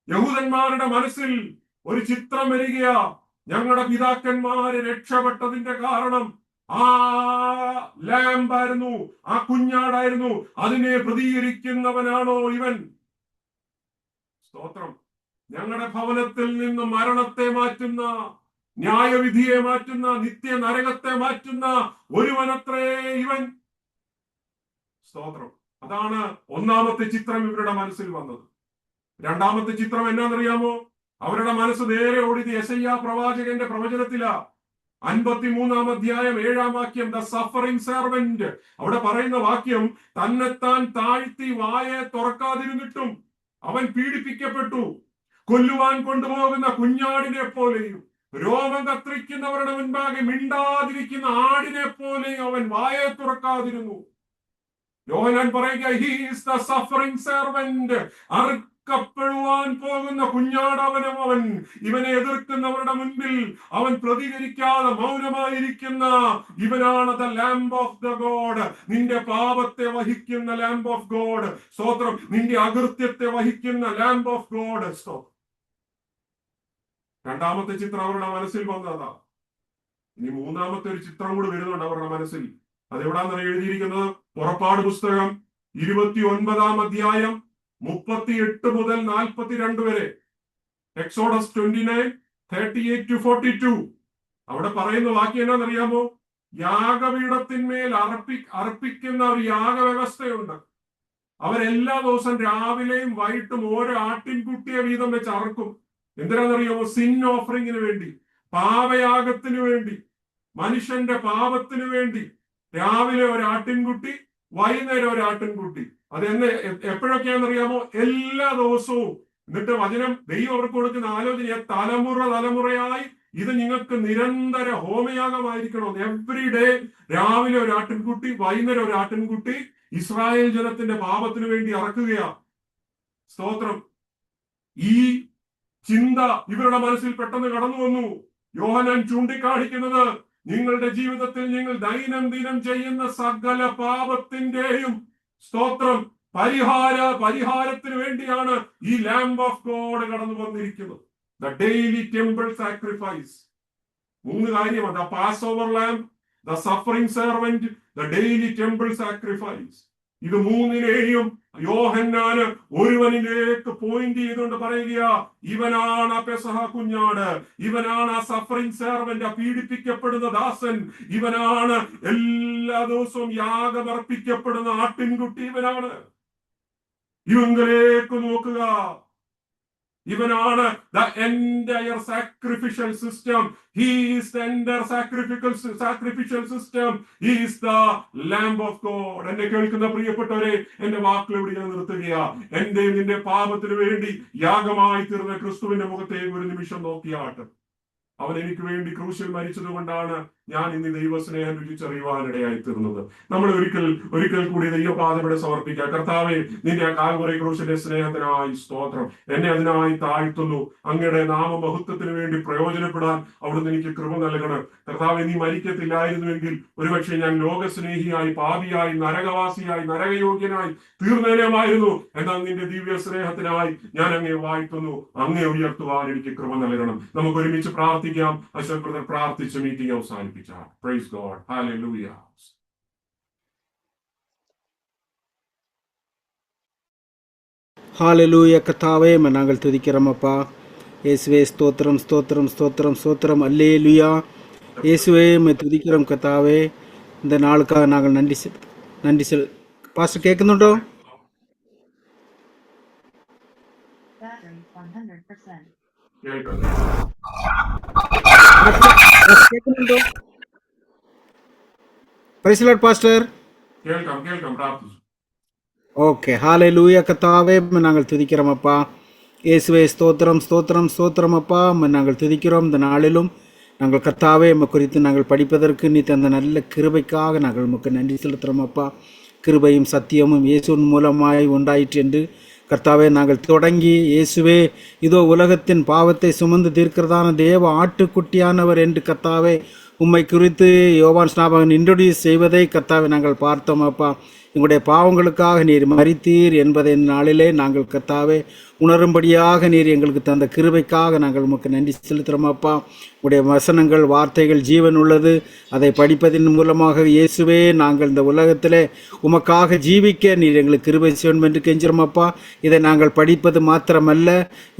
യഹൂദന്മാരുടെ മനസ്സിൽ ഒരു ചിത്രം വരികയാ. ഞങ്ങളുടെ പിതാക്കന്മാര് രക്ഷപ്പെട്ടതിന്റെ കാരണം ആ ലാമ്പായിരുന്നു, ആ കുഞ്ഞാടായിരുന്നു. അതിനെ പ്രതികരിക്കുന്നവനാണോ ഇവൻ? സ്തോത്രം. ഞങ്ങളുടെ ഭവനത്തിൽ നിന്ന് മരണത്തെ മാറ്റുന്ന, ന്യായവിധിയെ മാറ്റുന്ന, നിത്യ നരകത്തെ മാറ്റുന്ന ഒരുവനത്രേ ഇവൻ. സ്തോത്രം. അതാണ് ഒന്നാമത്തെ ചിത്രം ഇവരുടെ മനസ്സിൽ വന്നത്. രണ്ടാമത്തെ ചിത്രം എന്നാന്നറിയാമോ? അവരുടെ മനസ്സ് നേരെ ഓടിയത് യെശയ്യാ പ്രവാചകന്റെ പ്രവചനത്തിലാ. 53-ാം അധ്യായം 7-ാം വാക്യം, ദ സഫറിംഗ് സെർവന്റ്. അവിടെ പറയുന്ന വാക്യം, തന്നെത്താൻ താഴ്ത്തി വായെ തുറക്കാതിരുന്നിട്ടും അവൻ പീഡിപ്പിക്കപ്പെട്ടു. കൊല്ലുവാൻ കൊണ്ടുപോകുന്ന കുഞ്ഞാടിനെ പോലെയും രോമം കത്രിക്കുന്നവരുടെ മുൻപാകെ മിണ്ടാതിരിക്കുന്ന ആടിനെ പോലെയും അവൻ വായെ തുറക്കാതിരുന്നു. യോഹന്നാൻ പറയുക, he is the suffering servant. അറുക്കപ്പെടുവാൻ പോകുന്ന കുഞ്ഞാടവനും അവൻ. ഇവനെ എതിർക്കുന്നവരുടെ മുൻപിൽ അവൻ പ്രതികരിക്കാതെ മൗനമായിരിക്കുന്ന ഇവനാണ് the lamb of the God. നിന്റെ പാപത്തെ വഹിക്കുന്ന ലാംബ് ഓഫ് ഗോഡ്. സ്തോത്രം. നിന്റെ അകൃത്യത്തെ വഹിക്കുന്ന ലാംബ് ഓഫ് ഗോഡ്. സ്തോത്രം. രണ്ടാമത്തെ ചിത്രം അവരുടെ മനസ്സിൽ വന്നതാ. ഇനി മൂന്നാമത്തെ ഒരു ചിത്രം കൂടി വരുന്നുണ്ട് അവരുടെ മനസ്സിൽ. അതെവിടാന്ന് എഴുതിയിരിക്കുന്നത്? പുറപ്പാട് പുസ്തകം 29-ാം അധ്യായം 38 മുതൽ 42 വരെ. എക്സോഡസ് 29:38-42. അവിടെ പറയുന്ന വാക്യം എന്നാന്നറിയാമോ? യാഗപീഠത്തിന്മേൽ അർപ്പിക്കുന്ന ഒരു യാഗവ്യവസ്ഥയുണ്ട്. അവരെല്ലാ ദിവസം രാവിലെയും വൈകിട്ടും ഓരോ ആട്ടിൻകുട്ടിയെ വീതം വെച്ച് അറക്കും. എന്തിനാണെന്നറിയാമോ? സിൻ ഓഫറിങ്ങിന് വേണ്ടി, പാപയാഗത്തിന് വേണ്ടി, മനുഷ്യന്റെ പാപത്തിന് വേണ്ടി. രാവിലെ ഒരു ആട്ടിൻകുട്ടി, വൈകുന്നേരം ഒരു ആട്ടിൻകുട്ടി. എപ്പോഴൊക്കെയാണെന്നറിയാമോ? എല്ലാ ദിവസവും. എന്നിട്ട് വചനം, ദൈവം അവർക്ക് കൊടുക്കുന്ന ആലോചന, തലമുറയായി ഇത് നിങ്ങൾക്ക് നിരന്തര ഹോമയാഗമായിരിക്കണം. എവ്രി ഡേ രാവിലെ ഒരു ആട്ടിൻകുട്ടി, വൈകുന്നേരം ഒരു ആട്ടിൻകുട്ടി ഇസ്രായേൽ ജനത്തിന്റെ പാപത്തിന് വേണ്ടി അറക്കുകയാ. സ്തോത്രം. ഈ ചിന്ത ഇവരുടെ മനസ്സിൽ പെട്ടെന്ന് കടന്നു വന്നു. യോഹന്നാൻ ചൂണ്ടിക്കാണിക്കുന്നത്, നിങ്ങളുടെ ജീവിതത്തിൽ നിങ്ങൾ ദൈനംദിനം ചെയ്യുന്ന സകല പാപത്തിന്റെയും സ്തോത്രം പരിഹാരത്തിന് വേണ്ടിയാണ് ഈ ലാംബ് ഓഫ് ഗോഡ് കടന്നു വന്നിരിക്കുന്നത്. The daily temple sacrifice. 3 കാര്യമാണ്: the Passover lamb, the suffering servant, the daily temple sacrifice. ഇത് 3-നെയും യോഹന്നാന് ഒരുവനിലേക്ക് പോയിന്റ് ചെയ്തുകൊണ്ട് പറയുക, ഇവനാണ് ആ പെസഹ കുഞ്ഞാട്, ഇവനാണ് ആ സഫറിംഗ് സെർവന്റ്, ആ പീഡിപ്പിക്കപ്പെടുന്ന ദാസൻ, ഇവനാണ് എല്ലാ ദിവസവും യാഗമർപ്പിക്കപ്പെടുന്ന ആട്ടിൻകുട്ടി, ഇവനാണ്. ഇവങ്കിലേക്ക് നോക്കുക. ഇവനാണ് the entire sacrificial system. He is the entire sacrificial system. He is the Lamb of God. എന്നെ കേൾക്കുന്ന പ്രിയപ്പെട്ടവരെ, എന്റെ വാക്കുകൾ ഞാൻ നിർത്തുകയാ. എന്റെ നിന്റെ പാപത്തിന് വേണ്ടി യാഗമായി തീർന്ന ക്രിസ്തുവിന്റെ മുഖത്തേക്ക് ഒരു നിമിഷം നോക്കിയാട്ട്. അവൻ എനിക്ക് വേണ്ടി ക്രൂശിൽ മരിച്ചത് കൊണ്ടാണ് ഞാൻ ഇന്ന് ദൈവസ്നേഹം രുചിച്ചറിയുവാനിടയായി തീർന്നത്. നമ്മൾ ഒരിക്കൽ കൂടി ദൈവപാദവിടെ സമർപ്പിക്കാം. കർത്താവെ, നിന്റെ ആ കാൽവറി ക്രൂശിന്റെ സ്നേഹത്തിനായി സ്തോത്രം. എന്നെ അതിനായി താഴ്ത്തുന്നു. അങ്ങയുടെ നാമമഹത്വത്തിന് വേണ്ടി പ്രയോജനപ്പെടാൻ അവിടുന്ന് എനിക്ക് കൃപ നൽകണം. കർത്താവെ, നീ മരിക്കത്തില്ലായിരുന്നുവെങ്കിൽ ഒരുപക്ഷെ ഞാൻ ലോകസ്നേഹിയായി, പാപിയായി, നരകവാസിയായി, നരകയോഗ്യനായി തീർന്നേനമായിരുന്നു. എന്നാൽ നിന്റെ ദിവ്യ സ്നേഹത്തിനായി ഞാൻ അങ്ങേ വാഴ്ത്തുന്നു. അങ്ങേ ഉയർത്തുവാൻ എനിക്ക് കൃപ നൽകണം. നമുക്ക് ഒരുമിച്ച് പ്രാർത്ഥിക്കാം. അശോക് ബ്രദർ പ്രാർത്ഥിച്ച് മീറ്റിംഗ് അവസാനിപ്പിച്ചാൽ. Praise God. ഹല്ലേലൂയ. ஹalleluya. கர்த்தாவே, நாங்கள் துதிக்கிறோம் அப்பா. இயேசுவே, ஸ்தோத்திரம் ஸ்தோத்திரம் ஸ்தோத்திரம் ஸ்தோத்திரம். அல்லேலூயா. இயேசுவே, துதிக்கிறோம் கர்த்தாவே. இந்த நாளுக்காக நாங்கள் நன்றி பாஸ்டர் கேட்குന്നുണ്ടോ? കേൾക്കുന്നുണ്ടോ? Price the Lord pastor. കേൾക്കാം പ്രാർത്ഥിച്ചു. ഓക്കെ. ஹalleluya. கர்த்தாவே, நாங்கள் துதிக்கிறோம் அப்பா. இயேசுவே, ஸ்தோத்திரம் ஸ்தோத்திரம் ஸ்தோத்திரம் அப்பா. நாங்கள் துதிக்கிறோம். இந்த நாளிலும் நாங்கள் கர்த்தாவே குறித்து நாங்கள் படிப்பதற்கு நீ தந்த நல்ல கிருபைக்காக நாங்கள் உமக்கு நன்றி செலுத்துகிறோம் அப்பா. கிருபையும் சத்தியமும் இயேசுவின் மூலமாய் உண்டாயிற்று என்று கர்த்தாவே நாங்கள் தொடங்கி, இயேசுவே இதோ உலகத்தின் பாவத்தை சுமந்து தீர்க்கிறதான தேவ ஆட்டுக்குட்டியானவர் என்று கர்த்தாவே உம்மை குறித்து யோவான் ஸ்நாபகன் இன்ட்ரோடியூஸ் செய்வதை கர்த்தாவே நாங்கள் பார்த்தோம் அப்பா. எங்களுடைய பாவங்களுக்காக நீர் மரித்தீர் என்பதை நாளிலே நாங்கள் கர்த்தாவே உணரும்படியாக நீர் எங்களுக்கு தந்த கிருபைக்காக நாங்கள் உமக்கு நன்றி செலுத்துகிறோம் அப்பா. உடைய வசனங்கள், வார்த்தைகள் ஜீவன் உள்ளது. அதை படிப்பதன் மூலமாக இயேசுவே நாங்கள் இந்த உலகத்திலே உமக்காக ஜீவிக்க நீர் எங்களுக்கு கிருபை செய்யணும் என்று கெஞ்சுகிறோம் அப்பா. இதை நாங்கள் படிப்பது மாத்திரமல்ல,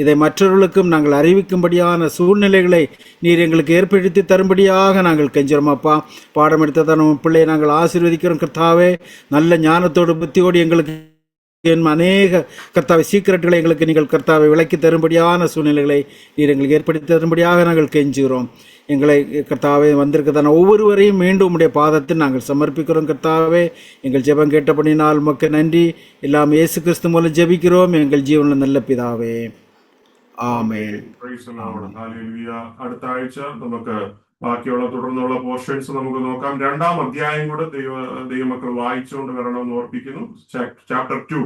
இதை மற்றவர்களுக்கும் நாங்கள் அறிவிக்கும்படியான சூழ்நிலைகளை நீர் எங்களுக்கு ஏற்படுத்தி தரும்படியாக நாங்கள் கெஞ்சுகிறோம் அப்பா. பாடம் எடுத்ததான பிள்ளையை நாங்கள் ஆசீர்வதிக்கிறோம் கர்த்தாவே. நல்ல ஞானத்தோடு புத்தியோடு எங்களுக்கு அநேக கர்த்தாவை சீக்கிரட்டுகளை எங்களுக்கு நீங்கள் கர்த்தாவை விளக்கி தரும்படியான சூழ்நிலைகளை நீர் எங்களுக்கு ஏற்படுத்தி தரும்படியாக நாங்கள் கெஞ்சுகிறோம். எங்களை கர்த்தாவே வந்திருக்கதான ஒவ்வொருவரையும் மீண்டும் உடைய பாதத்தில் நாங்கள் சமர்ப்பிக்கிறோம் கர்த்தாவே. எங்கள் ஜெபம் கேட்டபடினால் உமக்கு நன்றி. எல்லாம் இயேசு கிறிஸ்து மூலம் ஜெபிக்கிறோம் எங்கள் ஜீவனில் நல்ல பிதாவே. ആമേൻ. അടുത്ത ആഴ്ച നമുക്ക് ബാക്കിയുള്ള തുടർന്നുള്ള പോർഷൻസ് നമുക്ക് നോക്കാം. 2-ാം അധ്യായം കൂടെ ദൈവമക്കൾ വായിച്ചുകൊണ്ട് വരണമെന്ന് ഓർപ്പിക്കുന്നു. ചാപ്റ്റർ 2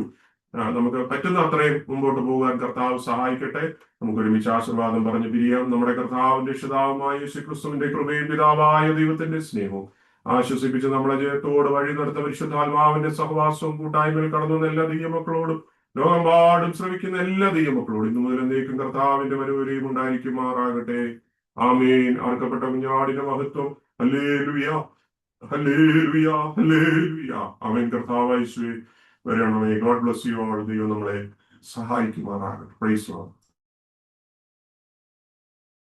നമുക്ക് പറ്റുന്ന അത്രയും മുമ്പോട്ട് പോകാൻ കർത്താവ് സഹായിക്കട്ടെ. നമുക്ക് ഒരുമിച്ച് ആശീർവാദം പറഞ്ഞ് പിരിയാം. നമ്മുടെ കർത്താവിന്റെ രക്ഷിതാവുമായ യേശുക്രിസ്തുവിന്റെ കൃപയും പിതാവായ ദൈവത്തിന്റെ സ്നേഹവും ആശ്വസിപ്പിച്ച് നമ്മളെ ജയത്തോട് വഴി നടത്ത പരിശുദ്ധാത്മാവിന്റെ സഹവാസവും കൂട്ടായ്മയിൽ കടന്നു എല്ലാ ദൈവമക്കളോടും ലോകമ്പാടും ശ്രമിക്കുന്ന എല്ലാ ദൈവമക്കളോടും ഇന്നു മുതൽ എന്നേക്കും കർത്താവിന്റെ വരവരെയും ഉണ്ടായിരിക്കുമാറാകട്ടെ. ആമേൻ. ആർക്കപ്പെട്ട കുഞ്ഞാടിന്റെ മഹത്വം. ഹല്ലേലൂയ, ഹല്ലേലൂയ, ഹല്ലേലൂയ. ആമേൻ. കർത്താവ് യേശുവേ വരണമേ. God bless you all. ദൈവം നമ്മളെ സഹായിക്കുമാറാകട്ടെ. Price the Lord.